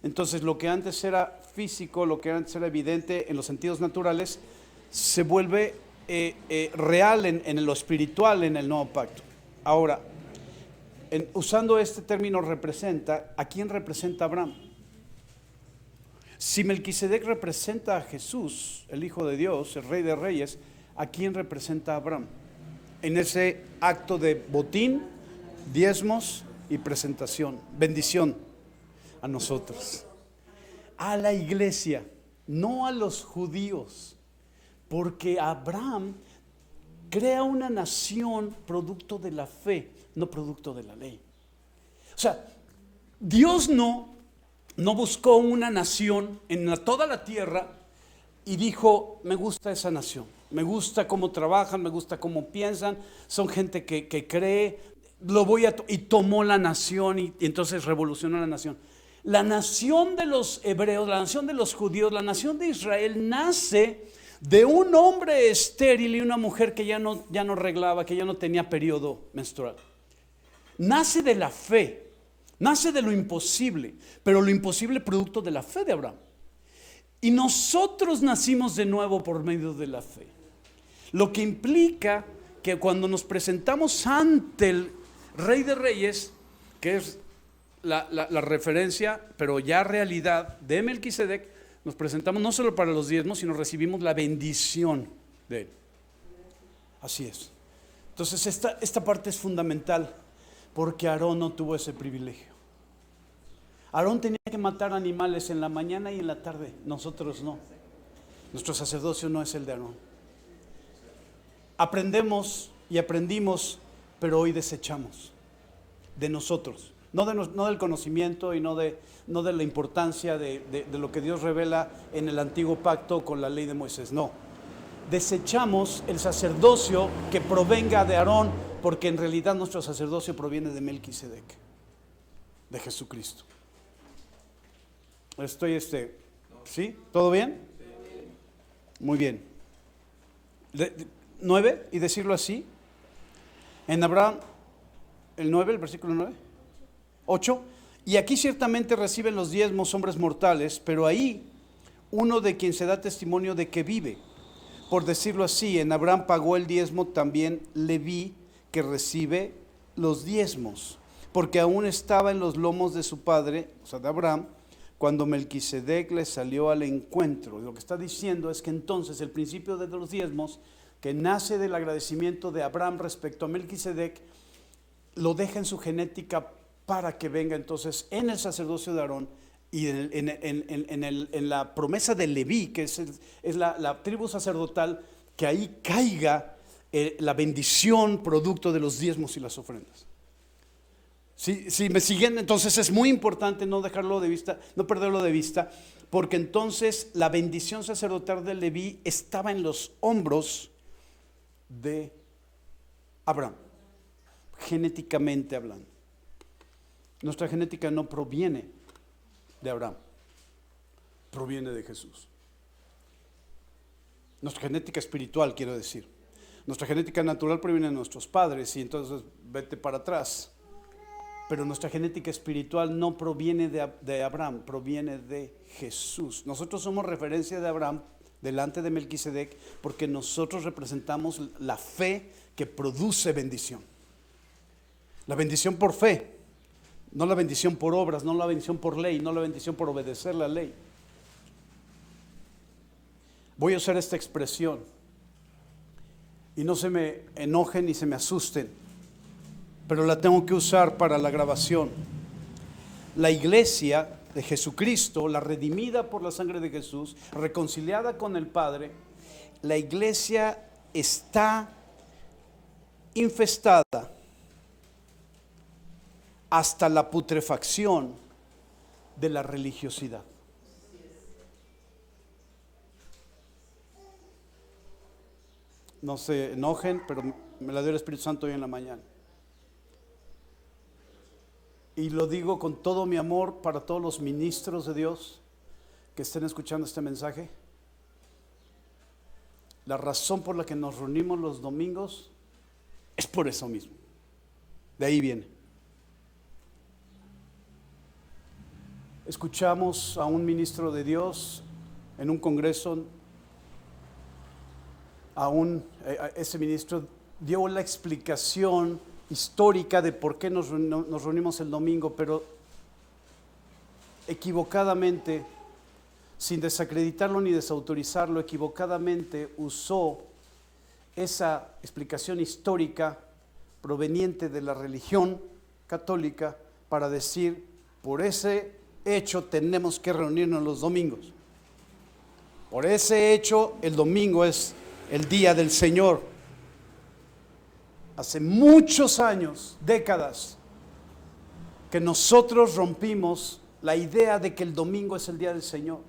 Entonces, lo que antes era físico, lo que antes era evidente en los sentidos naturales, se vuelve real en lo espiritual en el Nuevo Pacto. Ahora, usando este término representa, ¿a quién representa Abraham? Si Melquisedec representa a Jesús, el Hijo de Dios, el Rey de Reyes, ¿a quién representa a Abraham? En ese acto de botín, diezmos y presentación, bendición a nosotros, a la iglesia, no a los judíos, porque Abraham crea una nación producto de la fe, no producto de la ley. O sea, Dios no buscó una nación en toda la tierra y dijo, me gusta esa nación, me gusta cómo trabajan, me gusta cómo piensan, son gente que cree, y tomó la nación y entonces revolucionó la nación. La nación de los hebreos, la nación de los judíos, la nación de Israel nace de un hombre estéril y una mujer que ya no reglaba, que ya no tenía periodo menstrual. Nace de la fe, nace de lo imposible, pero lo imposible producto de la fe de Abraham. Y nosotros nacimos de nuevo por medio de la fe. Lo que implica que cuando nos presentamos ante el Rey de Reyes, que es la referencia, pero ya realidad de Melquisedec, nos presentamos no solo para los diezmos, sino recibimos la bendición de él. Así es. Entonces esta parte es fundamental, porque Aarón no tuvo ese privilegio. Aarón tenía que matar animales en la mañana y en la tarde, nosotros no. Nuestro sacerdocio no es el de Aarón. Aprendemos y aprendimos, pero hoy desechamos de nosotros, no del conocimiento y no de la importancia de lo que Dios revela en el antiguo pacto con la ley de Moisés. No, desechamos el sacerdocio que provenga de Aarón, porque en realidad nuestro sacerdocio proviene de Melquisedec, de Jesucristo. ¿Sí? ¿Todo bien? Muy bien. 9, y decirlo así. En Abraham, el 9, el versículo 9. 8. Y aquí ciertamente reciben los diezmos hombres mortales, pero ahí uno de quien se da testimonio de que vive. Por decirlo así, en Abraham pagó el diezmo también Leví, que recibe los diezmos, porque aún estaba en los lomos de su padre, o sea, de Abraham, cuando Melquisedec le salió al encuentro. Lo que está diciendo es que entonces el principio de los diezmos, que nace del agradecimiento de Abraham respecto a Melquisedec, lo deja en su genética para que venga entonces en el sacerdocio de Aarón y en la promesa de Leví, que es la tribu sacerdotal, que ahí caiga la bendición producto de los diezmos y las ofrendas. Si me siguen, entonces es muy importante no dejarlo de vista, no perderlo de vista, porque entonces la bendición sacerdotal de Leví estaba en los hombros de Abraham, genéticamente hablando. Nuestra genética no proviene de Abraham, proviene de Jesús. Nuestra genética espiritual, quiero decir. Nuestra genética natural proviene de nuestros padres, y entonces vete para atrás. Pero nuestra genética espiritual no proviene de Abraham, proviene de Jesús. Nosotros somos referencia de Abraham delante de Melquisedec porque nosotros representamos la fe que produce bendición. La bendición por fe, no la bendición por obras, no la bendición por ley, no la bendición por obedecer la ley. Voy a usar esta expresión y no se me enojen ni se me asusten, pero la tengo que usar para la grabación. La iglesia de Jesucristo, la redimida por la sangre de Jesús, reconciliada con el Padre, la iglesia está infestada hasta la putrefacción de la religiosidad. No se enojen, pero me la dio el Espíritu Santo hoy en la mañana. Y lo digo con todo mi amor para todos los ministros de Dios que estén escuchando este mensaje. La razón por la que nos reunimos los domingos es por eso mismo. De ahí viene. Escuchamos a un ministro de Dios en un congreso. Ese ministro dio la explicación histórica de por qué nos reunimos el domingo, pero equivocadamente, sin desacreditarlo ni desautorizarlo, equivocadamente usó esa explicación histórica proveniente de la religión católica para decir, por ese hecho tenemos que reunirnos los domingos. Por ese hecho el domingo es el día del Señor. Hace muchos años, décadas, que nosotros rompimos la idea de que el domingo es el día del Señor.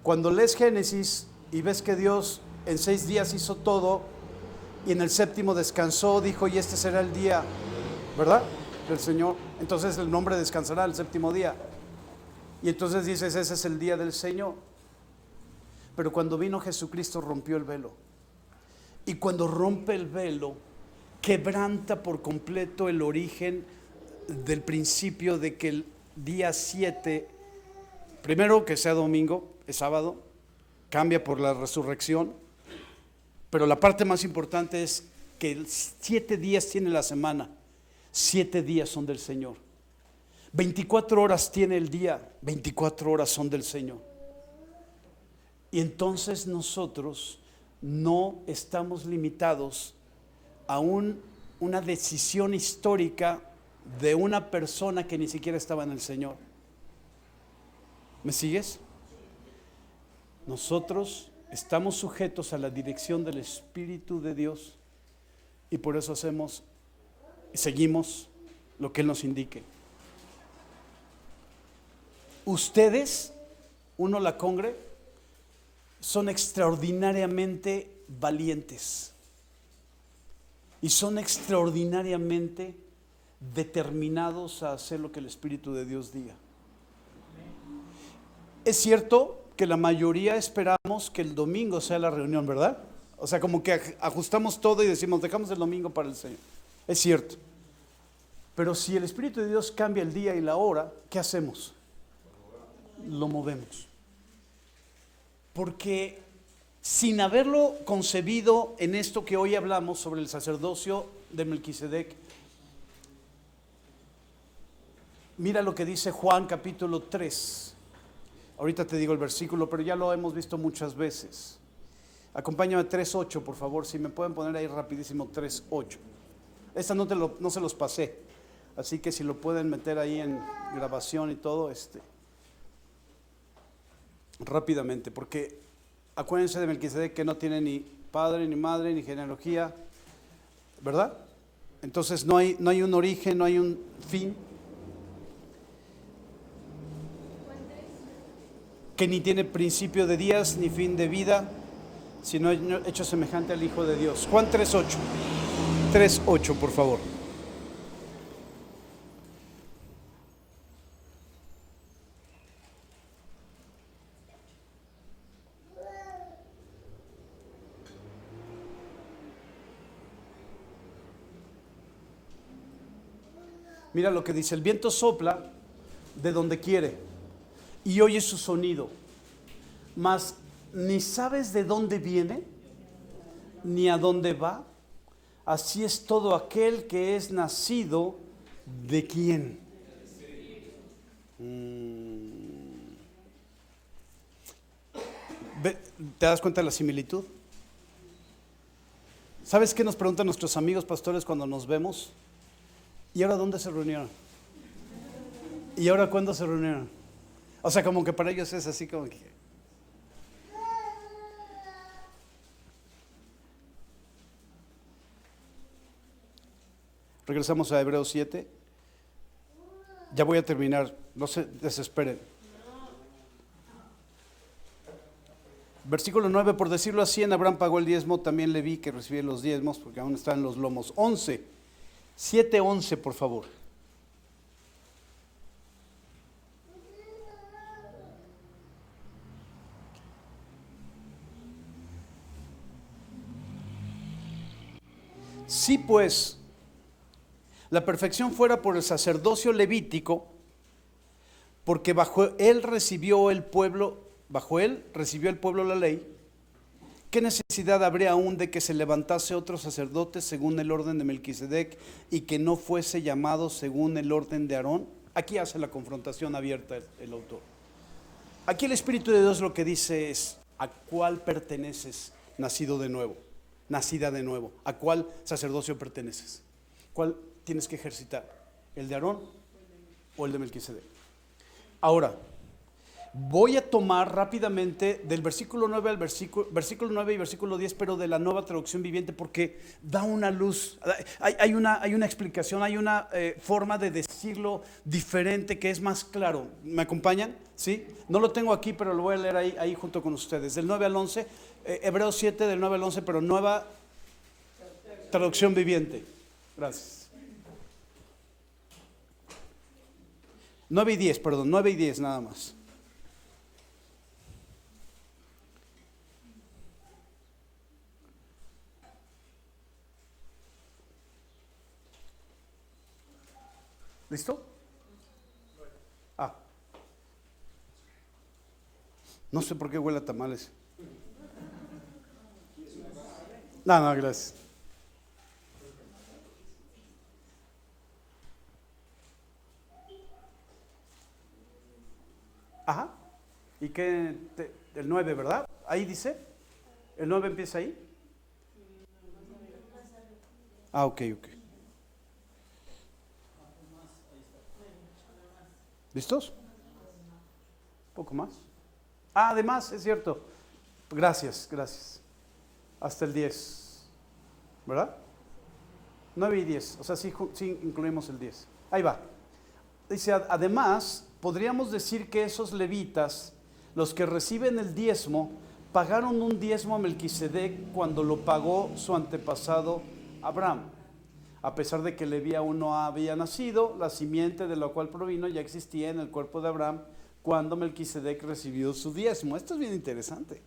Cuando lees Génesis y ves que Dios en 6 días hizo todo y en el séptimo descansó, dijo, y este será el día, ¿verdad?, del Señor. Entonces el hombre descansará el séptimo día. Y entonces dices, ese es el día del Señor. Pero cuando vino Jesucristo rompió el velo. Y cuando rompe el velo, quebranta por completo el origen del principio de que el día 7, primero que sea domingo, es sábado, cambia por la resurrección, pero la parte más importante es que 7 días tiene la semana, 7 días son del Señor. 24 horas tiene el día, 24 horas son del Señor. Y entonces nosotros no estamos limitados a una decisión histórica de una persona que ni siquiera estaba en el Señor. ¿Me sigues? Nosotros estamos sujetos a la dirección del Espíritu de Dios y por eso seguimos lo que Él nos indique. Ustedes, uno la congre, son extraordinariamente valientes y son extraordinariamente determinados a hacer lo que el Espíritu de Dios diga. Es cierto que la mayoría esperamos que el domingo sea la reunión, ¿verdad? O sea, como que ajustamos todo y decimos, dejamos el domingo para el Señor. Es cierto. Pero si el Espíritu de Dios cambia el día y la hora, ¿qué hacemos? Lo movemos. Porque sin haberlo concebido en esto que hoy hablamos sobre el sacerdocio de Melquisedec, mira lo que dice Juan capítulo 3. Ahorita te digo el versículo, pero ya lo hemos visto muchas veces. Acompáñame 3:8, por favor, si me pueden poner ahí rapidísimo 3:8. Esta no se los pasé, así que si lo pueden meter ahí en grabación y todo, rápidamente, porque acuérdense de Melquisedec que no tiene ni padre, ni madre, ni genealogía, ¿verdad? Entonces no hay un origen, no hay un fin, que ni tiene principio de días, ni fin de vida, sino hecho semejante al Hijo de Dios. Juan 3:8, 3:8, por favor. Mira lo que dice, el viento sopla de donde quiere y oyes su sonido, mas ni sabes de dónde viene ni a dónde va. Así es todo aquel que es nacido ¿de quién? ¿Te das cuenta de la similitud? ¿Sabes qué nos preguntan nuestros amigos pastores cuando nos vemos? ¿Y ahora dónde se reunieron? ¿Y ahora cuándo se reunieron? O sea, como que para ellos es así como que... Regresamos a Hebreos 7. Ya voy a terminar, no se desesperen. Versículo 9, por decirlo así, en Abraham pagó el diezmo, también Leví que recibió los diezmos, porque aún están en los lomos. 11, 7:11, por favor. Si pues la perfección fuera por el sacerdocio levítico, porque bajo él recibió el pueblo la ley, ¿qué necesidad habría aún de que se levantase otro sacerdote según el orden de Melquisedec y que no fuese llamado según el orden de Aarón? Aquí hace la confrontación abierta el autor. Aquí el Espíritu de Dios lo que dice es: ¿a cuál perteneces, nacido de nuevo, nacida de nuevo? ¿A cuál sacerdocio perteneces? ¿Cuál tienes que ejercitar? ¿El de Aarón o el de Melquisedec? Ahora, voy a tomar rápidamente del versículo 9 al versículo 9 y versículo 10, pero de la Nueva Traducción Viviente, porque da una luz, hay una explicación, hay una forma de decirlo diferente que es más claro. ¿Me acompañan? ¿Sí? No lo tengo aquí, pero lo voy a leer ahí junto con ustedes. Del 9 al 11, Hebreos 7 del 9 al 11, pero Nueva Traducción Viviente. Gracias. 9 y 10, perdón, 9 y 10 nada más. ¿Listo? Ah. No sé por qué huele a tamales. No, gracias. Ajá. ¿Y qué? El 9, ¿verdad? Ahí dice. ¿El 9 empieza ahí? Ah, ok. ¿Listos? Un poco más. Ah, además, es cierto. Gracias. Hasta el 10. ¿Verdad? 9 y 10. O sea, sí incluimos el 10. Ahí va. Dice, además, podríamos decir que esos levitas, los que reciben el diezmo, pagaron un diezmo a Melquisedec cuando lo pagó su antepasado Abraham. A pesar de que Leví aún no había nacido, la simiente de la cual provino ya existía en el cuerpo de Abraham cuando Melquisedec recibió su diezmo. Esto es bien interesante.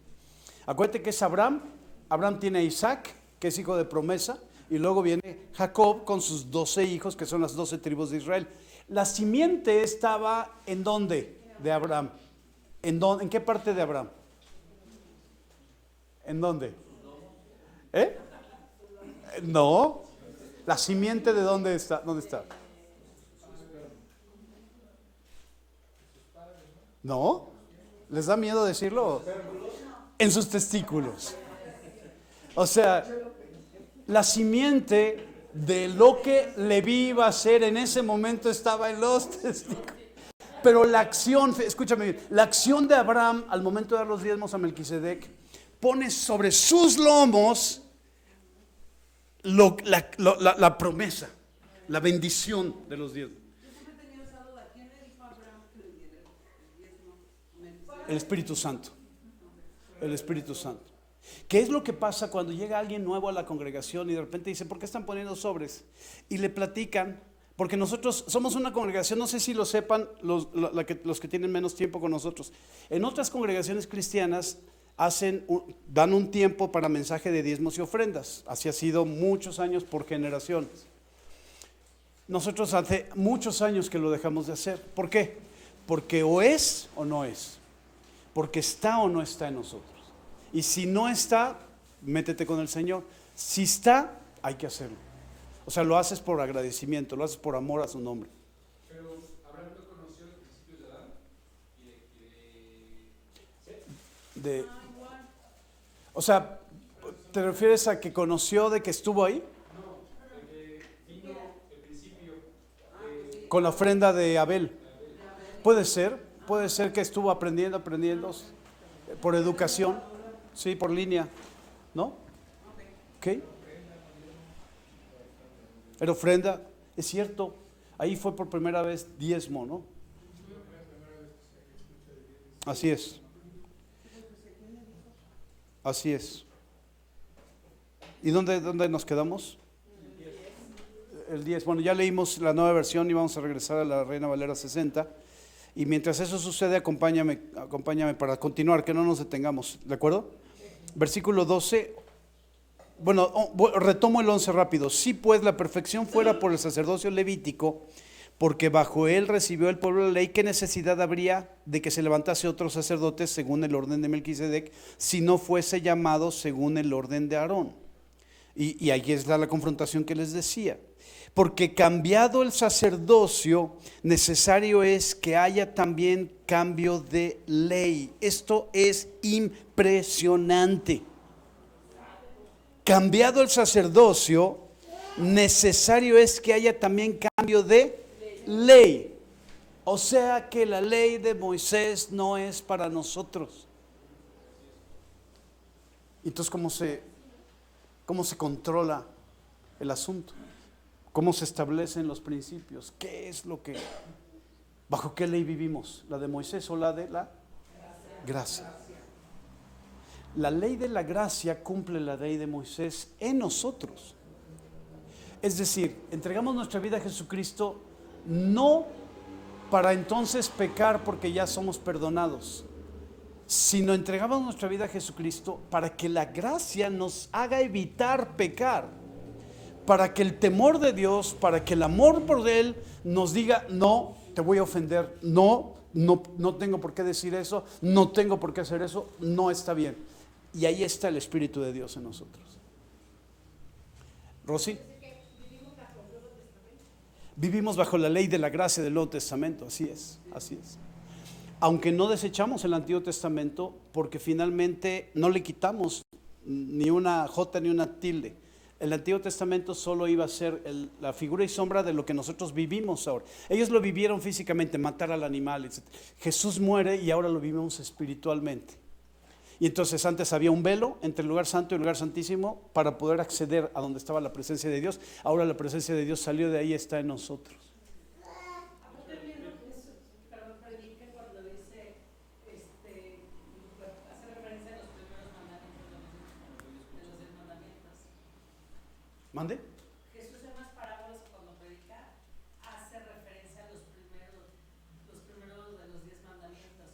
Acuérdate que es Abraham. Abraham tiene a Isaac, que es hijo de promesa, y luego viene Jacob con sus 12 hijos, que son las 12 tribus de Israel. La simiente estaba ¿en dónde? De Abraham. ¿En qué parte de Abraham? ¿En dónde? No. ¿La simiente de dónde está? ¿Dónde está? ¿No? ¿Les da miedo decirlo? En sus testículos. O sea, la simiente de lo que Leví iba a hacer en ese momento estaba en los testículos. Pero la acción, escúchame bien, la acción de Abraham al momento de dar los diezmos a Melquisedec pone sobre sus lomos la promesa, la bendición de los diezmos. El Espíritu Santo. El Espíritu Santo. ¿Qué es lo que pasa cuando llega alguien nuevo a la congregación y de repente dice, ¿por qué están poniendo sobres? Y le platican, porque nosotros somos una congregación, no sé si lo sepan los que tienen menos tiempo con nosotros. En otras congregaciones cristianas dan un tiempo para mensaje de diezmos y ofrendas. Así ha sido muchos años por generaciones. Nosotros hace muchos años que lo dejamos de hacer. ¿Por qué? Porque o es o no es. Porque está o no está en nosotros. Y si no está, métete con el Señor. Si está, hay que hacerlo. O sea, lo haces por agradecimiento, lo haces por amor a su nombre. Pero Abraham no conoció los principios de Adán y De, o sea, ¿te refieres a que conoció de que estuvo ahí? no, de que vino el principio Con la ofrenda de Abel. Puede ser que estuvo aprendiendo por educación, sí, por línea, ¿no? ¿Ok? Era ofrenda, es cierto, ahí fue por primera vez diezmo, ¿no? Así es. Así es. ¿Y dónde nos quedamos? El 10. Bueno, ya leímos la nueva versión y vamos a regresar a la Reina Valera 60. Y mientras eso sucede, acompáñame para continuar, que no nos detengamos, ¿de acuerdo? Versículo 12. Bueno, retomo el 11 rápido. Si pues la perfección fuera por el sacerdocio levítico, porque bajo él recibió el pueblo la ley, ¿qué necesidad habría de que se levantase otro sacerdote según el orden de Melquisedec, si no fuese llamado según el orden de Aarón? Y ahí está la confrontación que les decía. Porque cambiado el sacerdocio, necesario es que haya también cambio de ley. Esto es impresionante. Cambiado el sacerdocio, necesario es que haya también cambio de ley. O sea que la ley de Moisés no es para nosotros. Entonces, ¿cómo se controla el asunto? ¿Cómo se establecen los principios? ¿Qué es lo que, bajo qué ley vivimos? ¿La de Moisés o la de la gracia? La ley de la gracia cumple la ley de Moisés en nosotros. Es decir, entregamos nuestra vida a Jesucristo no para entonces pecar porque ya somos perdonados, sino entregamos nuestra vida a Jesucristo para que la gracia nos haga evitar pecar, para que el temor de Dios, para que el amor por Él nos diga, no, te voy a ofender, no tengo por qué decir eso, no tengo por qué hacer eso, no está bien. Y ahí está el Espíritu de Dios en nosotros. ¿Rosy? Vivimos bajo la ley de la gracia del Nuevo Testamento, así es. Aunque no desechamos el Antiguo Testamento, porque finalmente no le quitamos ni una jota ni una tilde. El Antiguo Testamento solo iba a ser la figura y sombra de lo que nosotros vivimos ahora. Ellos lo vivieron físicamente, matar al animal, etc. Jesús muere y ahora lo vivimos espiritualmente. Y entonces antes había un velo entre el lugar santo y el lugar santísimo para poder acceder a donde estaba la presencia de Dios. Ahora la presencia de Dios salió de ahí y está en nosotros. Predica cuando dice, hace referencia a los primeros mandamientos de los 10 mandamientos. ¿Mande? Jesús en las parábolas cuando predica hace referencia a los primeros de los 10 mandamientos.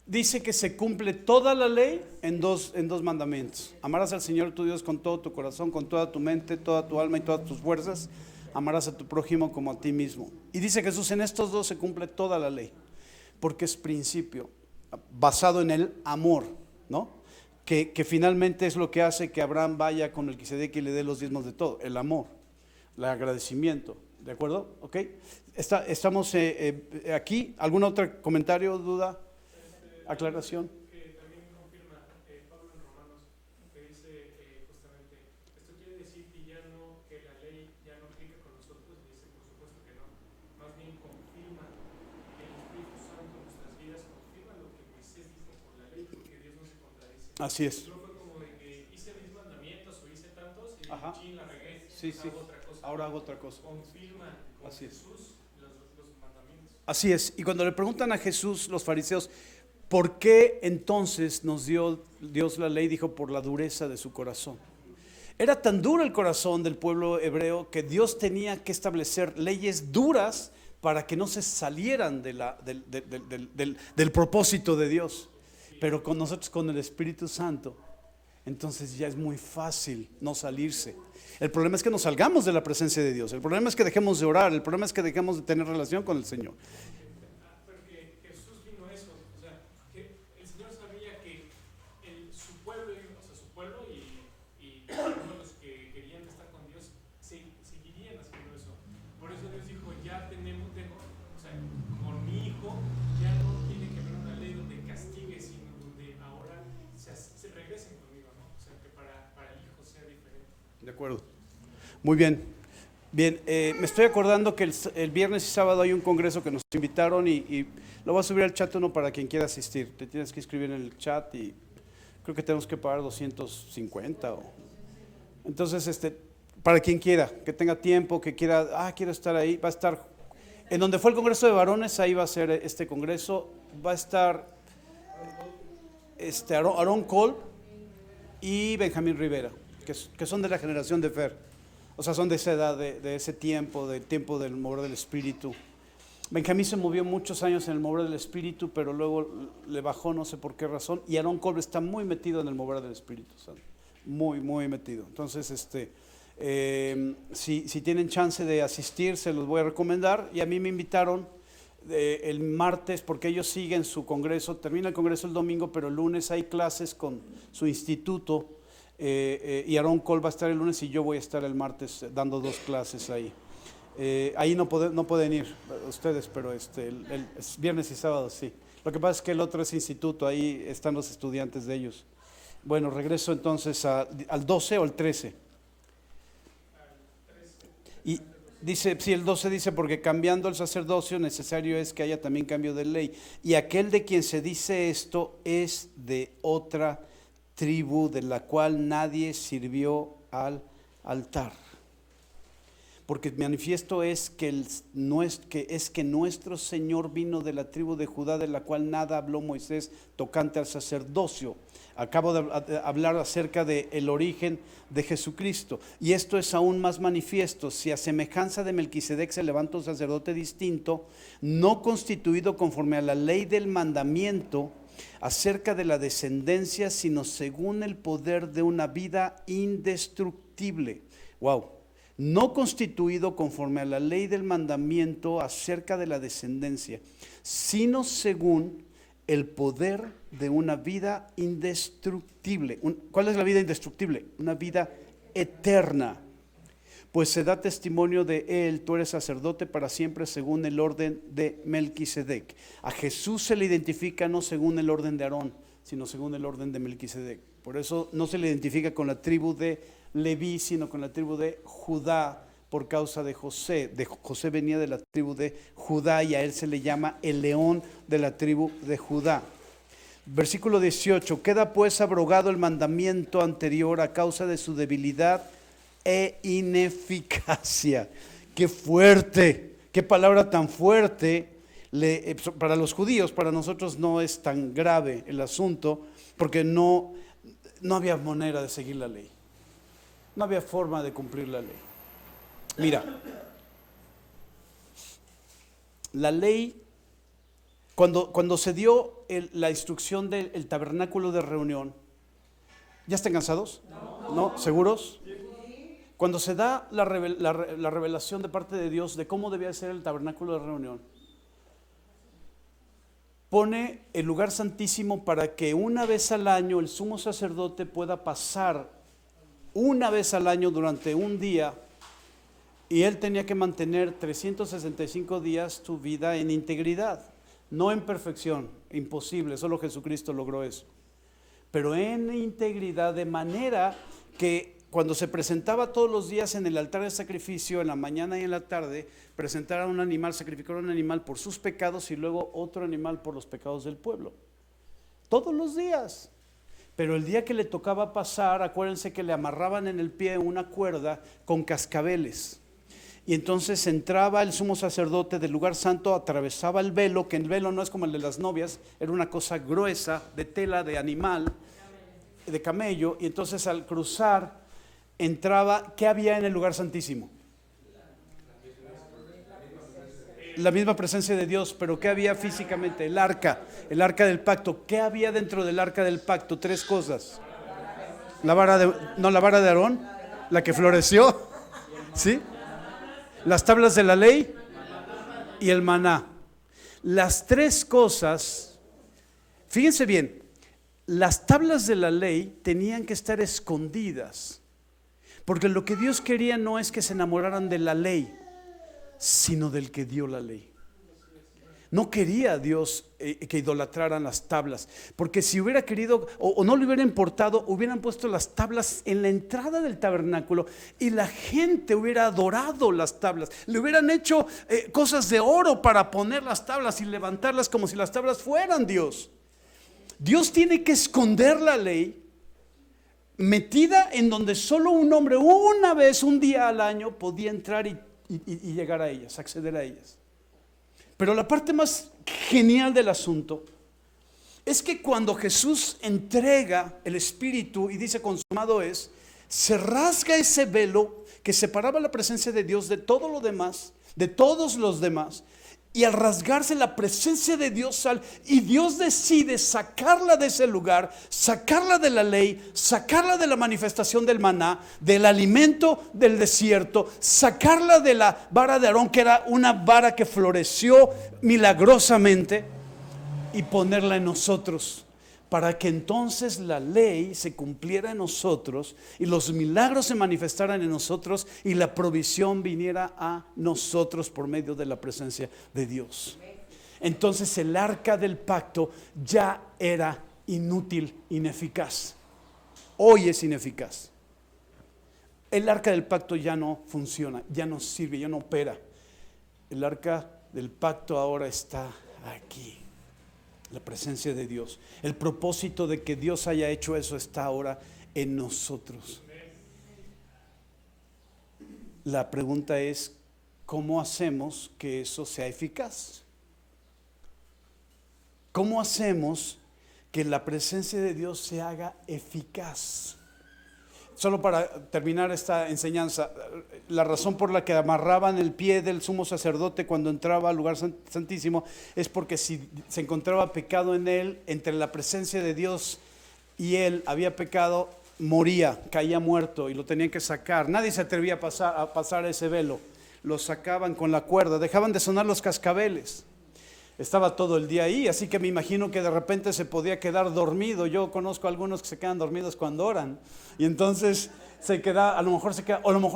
Dice que se cumple toda la ley en dos mandamientos. Amarás al Señor tu Dios con todo tu corazón, con toda tu mente, toda tu alma y todas tus fuerzas. Amarás a tu prójimo como a ti mismo. Y dice Jesús, en estos dos se cumple toda la ley, porque es principio basado en el amor, ¿no? Que finalmente es lo que hace que Abraham vaya con Melquisedec y le dé los diezmos de todo, el amor, el agradecimiento, ¿de acuerdo? ¿Ok? Estamos aquí. ¿Algún otro comentario, duda, aclaración? Que también confirma Pablo en Romanos, que dice justamente, esto quiere decir que ya no, que la ley ya no aplica con nosotros, y dice por supuesto que no, más bien confirma que el Espíritu Santo en nuestras vidas confirma lo que Moisés dijo por la ley, porque Dios no se contradice. Así es. No fue como de que hice 10 mandamientos o hice tantos y chin, la regué, Sí. hago otra cosa. Ahora hago otra cosa. Confirma con Así es. Jesús los mandamientos. Así es. Y cuando le preguntan a Jesús los fariseos, ¿por qué entonces nos dio Dios la ley? Dijo, por la dureza de su corazón. Era tan duro el corazón del pueblo hebreo que Dios tenía que establecer leyes duras para que no se salieran del propósito de Dios. Pero con nosotros, con el Espíritu Santo, entonces ya es muy fácil no salirse. El problema es que nos salgamos de la presencia de Dios, el problema es que dejemos de orar, el problema es que dejemos de tener relación con el Señor. Porque Jesús vino a eso, o sea, que el Señor sabía que su pueblo, o sea, su pueblo y todos los que querían estar con Dios seguirían haciendo eso. Por eso Dios dijo, ya o sea, con mi hijo ya no tiene que haber una ley donde castigue, sino donde ahora se regresen conmigo, ¿no? O sea, que para el hijo sea diferente. De acuerdo. Muy bien. Bien, me estoy acordando que el viernes y sábado hay un congreso que nos invitaron y lo voy a subir al chat uno para quien quiera asistir. Te tienes que inscribir en el chat y creo que tenemos que pagar 250. Entonces, para quien quiera, que tenga tiempo, que quiera, quiero estar ahí, va a estar, en donde fue el congreso de varones, ahí va a ser este congreso, va a estar Aaron Cole y Benjamín Rivera, que son de la generación de Fer. O sea, son de esa edad, de ese tiempo, del tiempo del mover del Espíritu. Benjamín se movió muchos años en el mover del Espíritu, pero luego le bajó, no sé por qué razón. Y Aaron Colbert está muy metido en el mover del Espíritu, o sea, muy, muy metido. Entonces, si tienen chance de asistir, se los voy a recomendar. Y a mí me invitaron el martes, porque ellos siguen su congreso. Termina el congreso el domingo, pero el lunes hay clases con su instituto. Y Aaron Cole va a estar el lunes y yo voy a estar el martes dando 2 clases ahí. Ahí no pueden ir ustedes, pero es viernes y sábado sí. Lo que pasa es que el otro es instituto, ahí están los estudiantes de ellos. Bueno, regreso entonces al 12 o el 13. Y dice, sí, el 12 dice, porque cambiando el sacerdocio necesario es que haya también cambio de ley. Y aquel de quien se dice esto es de otra tribu de la cual nadie sirvió al altar. Porque manifiesto es que nuestro Señor vino de la tribu de Judá, de la cual nada habló Moisés tocante al sacerdocio. Acabo de hablar acerca del origen de Jesucristo. Y esto es aún más manifiesto, si a semejanza de Melquisedec se levanta un sacerdote distinto, no constituido conforme a la ley del mandamiento, acerca de la descendencia, sino según el poder de una vida indestructible. Wow. No constituido conforme a la ley del mandamiento acerca de la descendencia, sino según el poder de una vida indestructible. ¿Cuál es la vida indestructible? Una vida eterna. Pues se da testimonio de él, tú eres sacerdote para siempre según el orden de Melquisedec. A Jesús se le identifica no según el orden de Aarón, sino según el orden de Melquisedec. Por eso no se le identifica con la tribu de Leví, sino con la tribu de Judá, por causa de José. José venía de la tribu de Judá y a él se le llama el león de la tribu de Judá. Versículo 18, queda pues abrogado el mandamiento anterior a causa de su debilidad e ineficacia. Qué fuerte, qué palabra tan fuerte. Para los judíos, para nosotros no es tan grave el asunto, porque no había manera de seguir la ley, no había forma de cumplir la ley. Mira, la ley, cuando se dio la instrucción del tabernáculo de reunión, ¿ya están cansados? ¿No? ¿Seguros? Cuando se da la revelación de parte de Dios de cómo debía ser el tabernáculo de reunión, pone el lugar santísimo para que una vez al año el sumo sacerdote pueda pasar una vez al año durante un día, y él tenía que mantener 365 días su vida en integridad, no en perfección, imposible, solo Jesucristo logró eso, pero en integridad, de manera que cuando se presentaba todos los días en el altar de sacrificio, en la mañana y en la tarde, presentara un animal, sacrificara un animal por sus pecados y luego otro animal por los pecados del pueblo. Todos los días. Pero el día que le tocaba pasar, acuérdense que le amarraban en el pie una cuerda con cascabeles. Y entonces entraba el sumo sacerdote del lugar santo, atravesaba el velo, que el velo no es como el de las novias, era una cosa gruesa de tela de animal, de camello, y entonces al cruzar entraba, ¿qué había en el lugar santísimo? La misma presencia de Dios, pero ¿qué había físicamente? El arca del pacto. ¿Qué había dentro del arca del pacto? 3 cosas. La vara de, no, la vara de Aarón, la que floreció, ¿sí? Las tablas de la ley y el maná. Las tres cosas, fíjense bien, las tablas de la ley tenían que estar escondidas, porque lo que Dios quería no es que se enamoraran de la ley, sino del que dio la ley. No quería Dios que idolatraran las tablas, porque si hubiera querido o no le hubiera importado, hubieran puesto las tablas en la entrada del tabernáculo y la gente hubiera adorado las tablas. Le hubieran hecho cosas de oro para poner las tablas y levantarlas como si las tablas fueran Dios. Dios tiene que esconder la ley metida en donde solo un hombre una vez, un día al año podía entrar y llegar a ellas, acceder a ellas. Pero la parte más genial del asunto es que cuando Jesús entrega el Espíritu y dice consumado es, se rasga ese velo que separaba la presencia de Dios de todo lo demás, de todos los demás. Y al rasgarse la presencia de Dios sale y Dios decide sacarla de ese lugar, sacarla de la ley, sacarla de la manifestación del maná, del alimento del desierto, sacarla de la vara de Aarón, que era una vara que floreció milagrosamente, y ponerla en nosotros, para que entonces la ley se cumpliera en nosotros y los milagros se manifestaran en nosotros y la provisión viniera a nosotros por medio de la presencia de Dios. Entonces el arca del pacto ya era inútil, ineficaz. Hoy es ineficaz. El arca del pacto ya no funciona, ya no sirve, ya no opera. El arca del pacto ahora está aquí. La presencia de Dios. El propósito de que Dios haya hecho eso está ahora en nosotros. La pregunta es, ¿cómo hacemos que eso sea eficaz? ¿Cómo hacemos que la presencia de Dios se haga eficaz? Solo para terminar esta enseñanza, la razón por la que amarraban el pie del sumo sacerdote cuando entraba al lugar santísimo es porque si se encontraba pecado en él, entre la presencia de Dios y él había pecado, moría, caía muerto y lo tenían que sacar. Nadie se atrevía a pasar ese velo. Lo sacaban con la cuerda, dejaban de sonar los cascabeles. Estaba todo el día ahí, así que me imagino que de repente se podía quedar dormido. Yo conozco a algunos que se quedan dormidos cuando oran, y entonces se queda, a lo mejor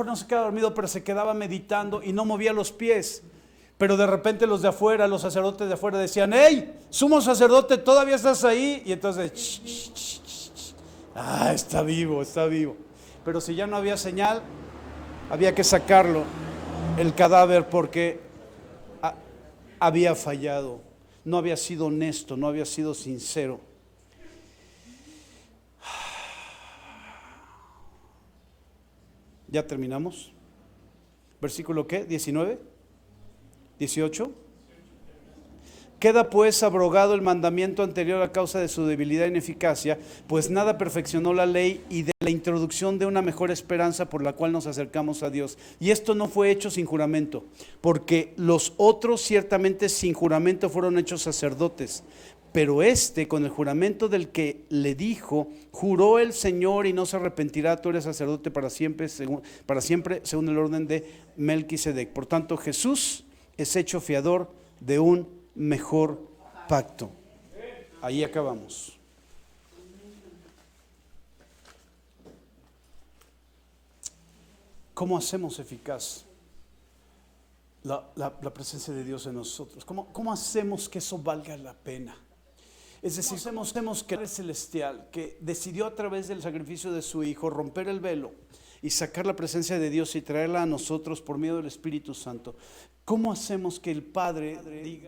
no se queda dormido, pero se quedaba meditando y no movía los pies. Pero de repente los de afuera, los sacerdotes de afuera decían: ¡Hey, sumo sacerdote, todavía estás ahí! Y entonces, está vivo, está vivo. Pero si ya no había señal, había que sacarlo, el cadáver, porque había fallado, no había sido honesto, no había sido sincero. ¿Ya terminamos? ¿Versículo qué? ¿19? ¿18? Queda pues abrogado el mandamiento anterior a causa de su debilidad e ineficacia, pues nada perfeccionó la ley y de la introducción de una mejor esperanza por la cual nos acercamos a Dios. Y esto no fue hecho sin juramento, porque los otros ciertamente sin juramento fueron hechos sacerdotes, pero este con el juramento del que le dijo: juró el Señor y no se arrepentirá, tú eres sacerdote para siempre según el orden de Melquisedec. Por tanto, Jesús es hecho fiador de un mejor pacto. Ahí acabamos. ¿Cómo hacemos eficaz la presencia de Dios en nosotros? ¿Cómo hacemos que eso valga la pena? Es decir, hacemos que el celestial, que decidió a través del sacrificio de su Hijo romper el velo y sacar la presencia de Dios y traerla a nosotros por medio del Espíritu Santo. ¿Cómo hacemos que el Padre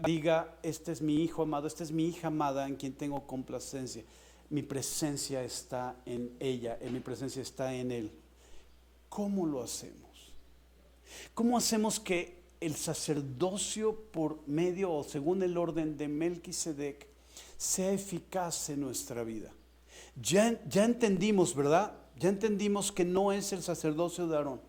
diga: este es mi Hijo amado, esta es mi hija amada en quien tengo complacencia? Mi presencia está en ella, mi presencia está en él. ¿Cómo lo hacemos? ¿Cómo hacemos que el sacerdocio por medio o según el orden de Melquisedec sea eficaz en nuestra vida? Ya entendimos, ¿verdad? Ya entendimos que no es el sacerdocio de Aarón,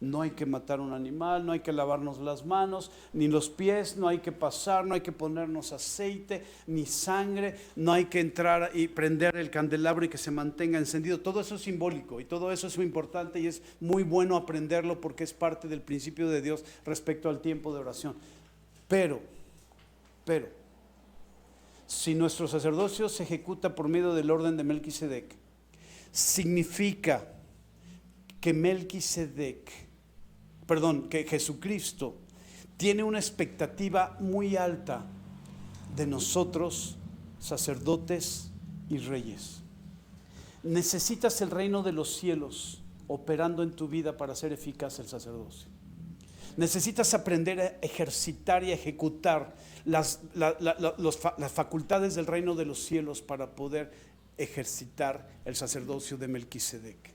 No hay que matar un animal, no hay que lavarnos las manos, ni los pies, no hay que pasar, no hay que ponernos aceite, ni sangre, no hay que entrar y prender el candelabro y que se mantenga encendido. Todo eso es simbólico y todo eso es muy importante y es muy bueno aprenderlo porque es parte del principio de Dios respecto al tiempo de oración. Pero, si nuestro sacerdocio se ejecuta por medio del orden de Melquisedec, significa que Jesucristo tiene una expectativa muy alta de nosotros, sacerdotes y reyes. Necesitas el reino de los cielos operando en tu vida para hacer eficaz el sacerdocio. Necesitas aprender a ejercitar y a ejecutar las facultades del reino de los cielos para poder ejercitar el sacerdocio de Melquisedec.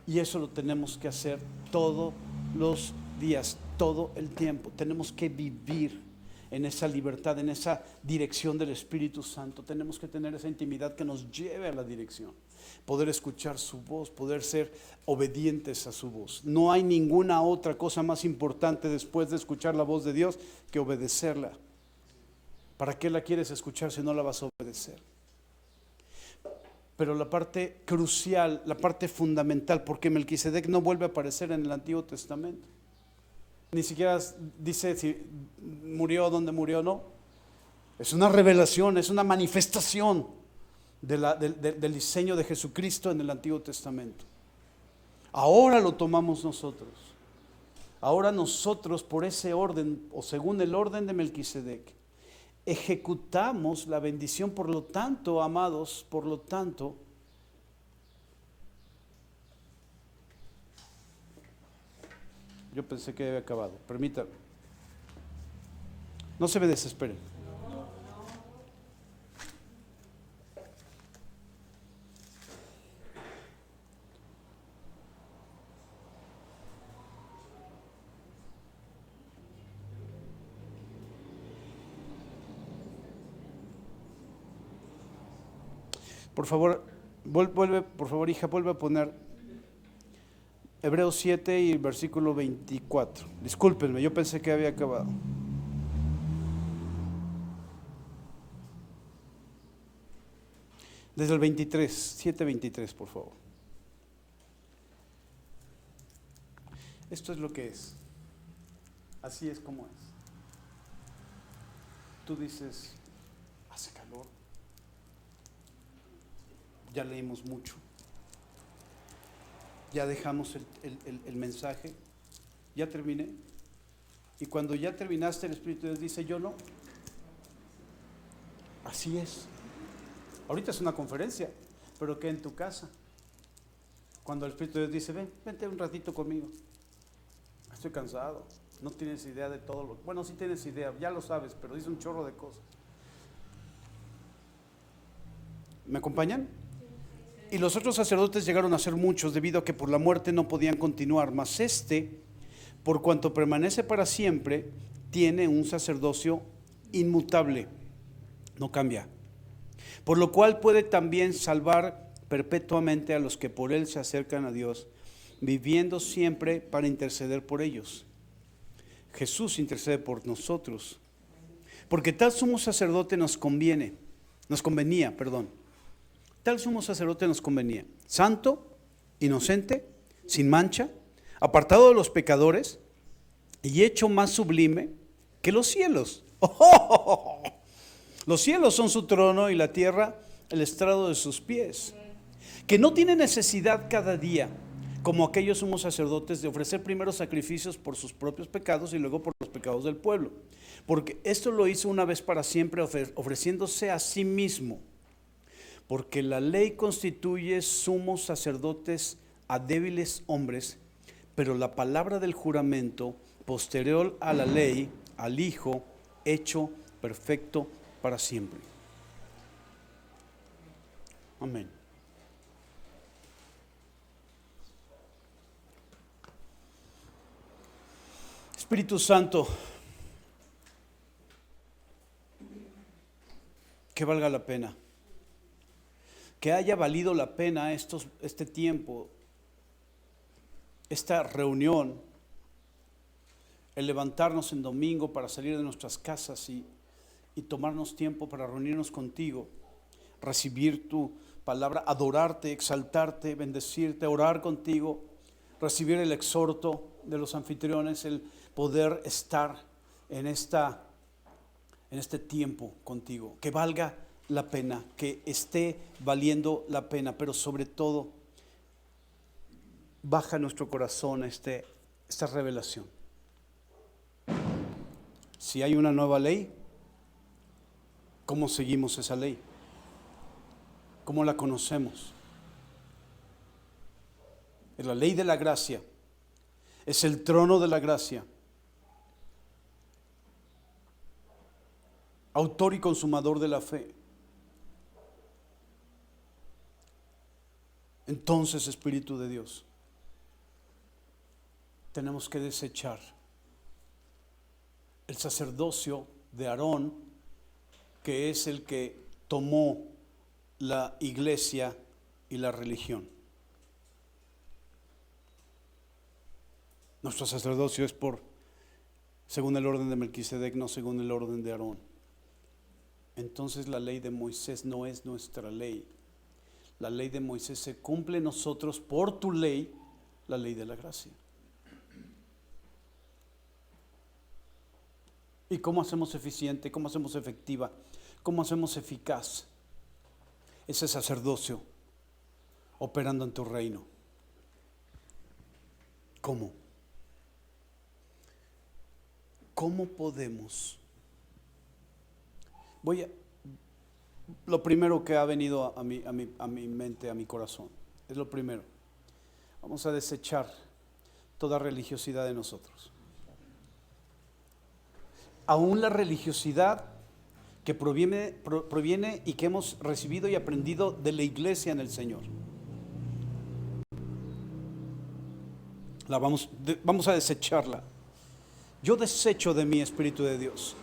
Y eso lo tenemos que hacer todos los días, todo el tiempo. Tenemos que vivir en esa libertad, en esa dirección del Espíritu Santo. Tenemos que tener esa intimidad que nos lleve a la dirección. Poder escuchar su voz, poder ser obedientes a su voz. No hay ninguna otra cosa más importante después de escuchar la voz de Dios que obedecerla. ¿Para qué la quieres escuchar si no la vas a obedecer? Pero la parte crucial, la parte fundamental, porque Melquisedec no vuelve a aparecer en el Antiguo Testamento. Ni siquiera dice si murió, dónde murió, no. Es una revelación, es una manifestación del diseño de Jesucristo en el Antiguo Testamento. Ahora lo tomamos nosotros. Ahora nosotros, por ese orden, o según el orden de Melquisedec, ejecutamos la bendición. Por lo tanto, amados, yo pensé que había acabado, permítame. No se me desesperen. Por favor, hija, vuelve a poner Hebreos 7 y versículo 24. Discúlpenme, yo pensé que había acabado. Desde el 23, 7:23, por favor. Esto es lo que es. Así es como es. Tú dices, hace calor. Ya leímos mucho, ya dejamos el mensaje, ya terminé. Y cuando ya terminaste, el Espíritu de Dios dice, yo no. Así es. Ahorita es una conferencia, pero que en tu casa, cuando el Espíritu de Dios dice, vente un ratito conmigo, estoy cansado, no tienes idea de todo lo, bueno, sí tienes idea, ya lo sabes, pero dice un chorro de cosas. ¿Me acompañan? Y los otros sacerdotes llegaron a ser muchos, debido a que por la muerte no podían continuar, mas por cuanto permanece para siempre, tiene un sacerdocio inmutable, no cambia, por lo cual puede también salvar perpetuamente a los que por él se acercan a Dios, viviendo siempre para interceder por ellos. Jesús intercede por nosotros, porque tal sumo sacerdote nos convenía. Tal sumo sacerdote nos convenía, santo, inocente, sin mancha, apartado de los pecadores y hecho más sublime que los cielos. ¡Oh! Los cielos son su trono y la tierra el estrado de sus pies. Que no tiene necesidad cada día, como aquellos sumos sacerdotes, de ofrecer primero sacrificios por sus propios pecados y luego por los pecados del pueblo. Porque esto lo hizo una vez para siempre, ofreciéndose a sí mismo. Porque la ley constituye sumos sacerdotes a débiles hombres, pero la palabra del juramento, posterior a la ley, al Hijo, hecho perfecto para siempre. Amén. Espíritu Santo, que valga la pena, que haya valido la pena este tiempo, esta reunión, el levantarnos en domingo para salir de nuestras casas y tomarnos tiempo para reunirnos contigo, recibir tu palabra, adorarte, exaltarte, bendecirte, orar contigo, recibir el exhorto de los anfitriones, el poder estar en este tiempo contigo, que valga la pena, que esté valiendo la pena, pero sobre todo baja a nuestro corazón esta revelación. Si hay una nueva ley, ¿cómo seguimos esa ley? ¿Cómo la conocemos? Es la ley de la gracia, es el trono de la gracia, autor y consumador de la fe. Entonces, Espíritu de Dios, tenemos que desechar el sacerdocio de Aarón, que es el que tomó la iglesia y la religión. Nuestro sacerdocio es según el orden de Melquisedec, no según el orden de Aarón. Entonces la ley de Moisés no es nuestra ley. La ley de Moisés se cumple en nosotros por tu ley, la ley de la gracia. ¿Y cómo hacemos eficiente? ¿Cómo hacemos efectiva? ¿Cómo hacemos eficaz ese sacerdocio operando en tu reino? ¿Cómo? ¿Cómo podemos? Lo primero que ha venido a mi mente, a mi corazón, es lo primero. Vamos a desechar toda religiosidad de nosotros. Aún la religiosidad que proviene y que hemos recibido y aprendido de la iglesia en el Señor. Vamos a desecharla. Yo desecho de mí, Espíritu de Dios.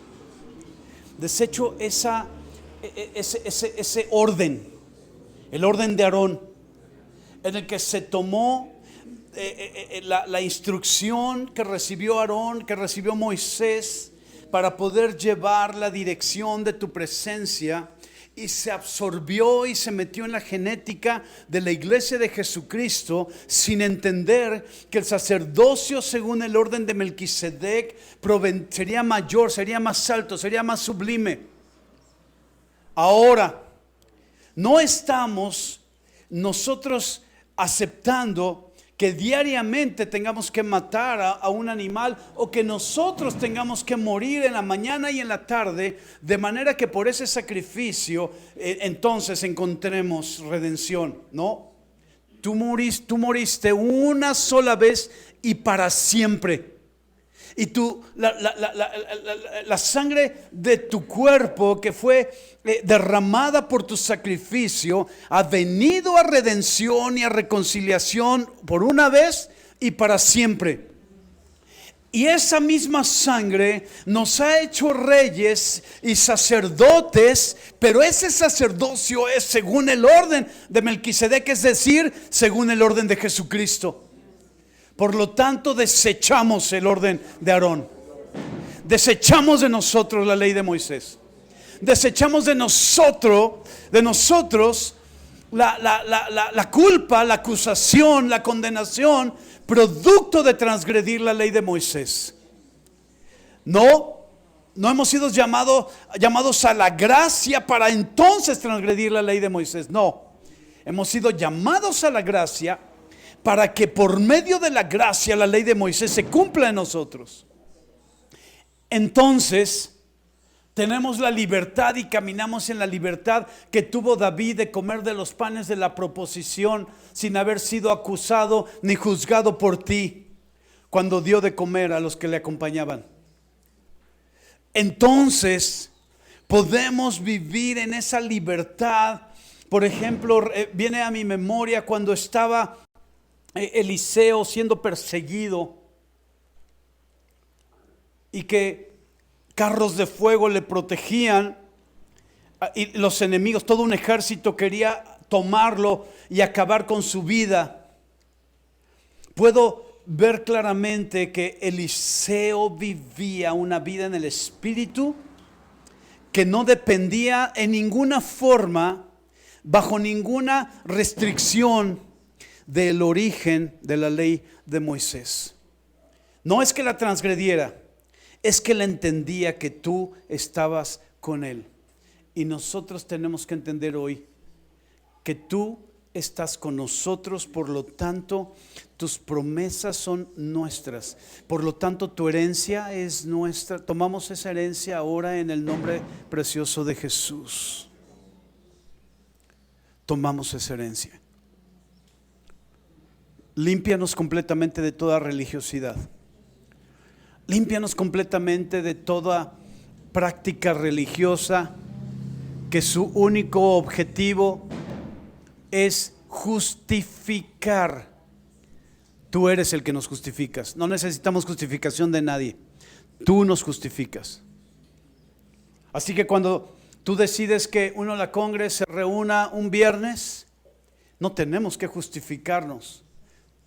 Desecho ese orden, el orden de Aarón, en el que se tomó la instrucción que recibió Aarón, que recibió Moisés, para poder llevar la dirección de tu presencia, y se absorbió y se metió en la genética de la iglesia de Jesucristo, sin entender que el sacerdocio según el orden de Melquisedec sería mayor, sería más alto, sería más sublime. Ahora, no estamos nosotros aceptando que diariamente tengamos que matar a un animal, o que nosotros tengamos que morir en la mañana y en la tarde, de manera que por ese sacrificio entonces encontremos redención. No, tú moriste una sola vez y para siempre. Y la sangre de tu cuerpo, que fue derramada por tu sacrificio, ha venido a redención y a reconciliación por una vez y para siempre. Y esa misma sangre nos ha hecho reyes y sacerdotes, pero ese sacerdocio es según el orden de Melquisedec, es decir, según el orden de Jesucristo. Por lo tanto, desechamos el orden de Aarón. Desechamos de nosotros la ley de Moisés. Desechamos de nosotros la culpa, la acusación, la condenación, producto de transgredir la ley de Moisés. No hemos sido llamados a la gracia para entonces transgredir la ley de Moisés. No, hemos sido llamados a la gracia para que por medio de la gracia la ley de Moisés se cumpla en nosotros. Entonces tenemos la libertad y caminamos en la libertad que tuvo David de comer de los panes de la proposición sin haber sido acusado ni juzgado por ti, cuando dio de comer a los que le acompañaban. Entonces podemos vivir en esa libertad. Por ejemplo, viene a mi memoria cuando estaba Eliseo siendo perseguido y que carros de fuego le protegían, y los enemigos, todo un ejército quería tomarlo y acabar con su vida. Puedo ver claramente que Eliseo vivía una vida en el Espíritu que no dependía en ninguna forma, bajo ninguna restricción del origen de la ley de Moisés. No es que la transgrediera, es que la entendía que tú estabas con él. Y nosotros tenemos que entender hoy que tú estás con nosotros, por lo tanto tus promesas son nuestras, por lo tanto tu herencia es nuestra. Tomamos esa herencia ahora en el nombre precioso de Jesús. Tomamos esa herencia. Límpianos completamente de toda religiosidad. Límpianos completamente de toda práctica religiosa que su único objetivo es justificar. Tú eres el que nos justificas. No necesitamos justificación de nadie. Tú nos justificas. Así que cuando tú decides que uno de la congre se reúna un viernes, no tenemos que justificarnos.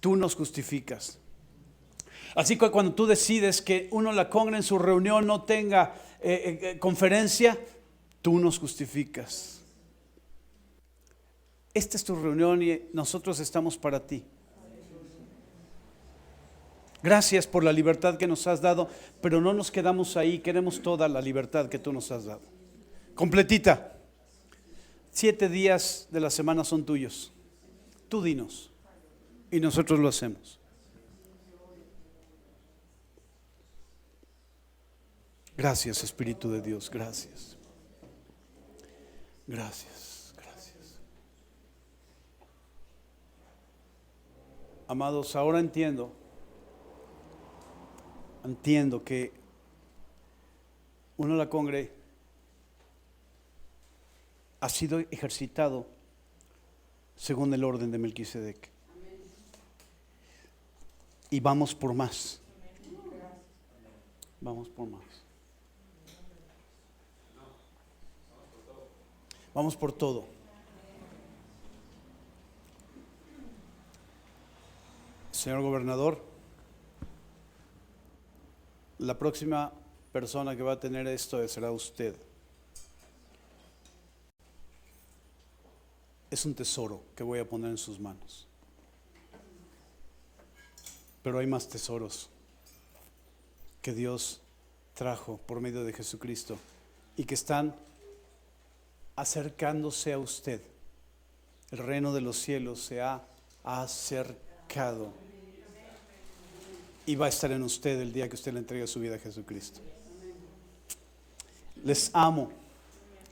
Tú nos justificas. Así que cuando tú decides que uno de la congre en su reunión no tenga conferencia, tú nos justificas. Esta es tu reunión y nosotros estamos para ti. Gracias por la libertad que nos has dado, pero no nos quedamos ahí, queremos toda la libertad que tú nos has dado. Completita. 7 días de la semana son tuyos. Tú dinos y nosotros lo hacemos. Gracias, Espíritu de Dios, gracias. Gracias, gracias. Amados, ahora entiendo que uno de la congre ha sido ejercitado según el orden de Melquisedec. Y vamos por más. Vamos por más. Vamos por todo. Señor gobernador, la próxima persona que va a tener esto será usted. Es un tesoro que voy a poner en sus manos. Pero hay más tesoros que Dios trajo por medio de Jesucristo y que están acercándose a usted. El reino de los cielos se ha acercado y va a estar en usted el día que usted le entregue su vida a Jesucristo. Les amo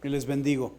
y les bendigo.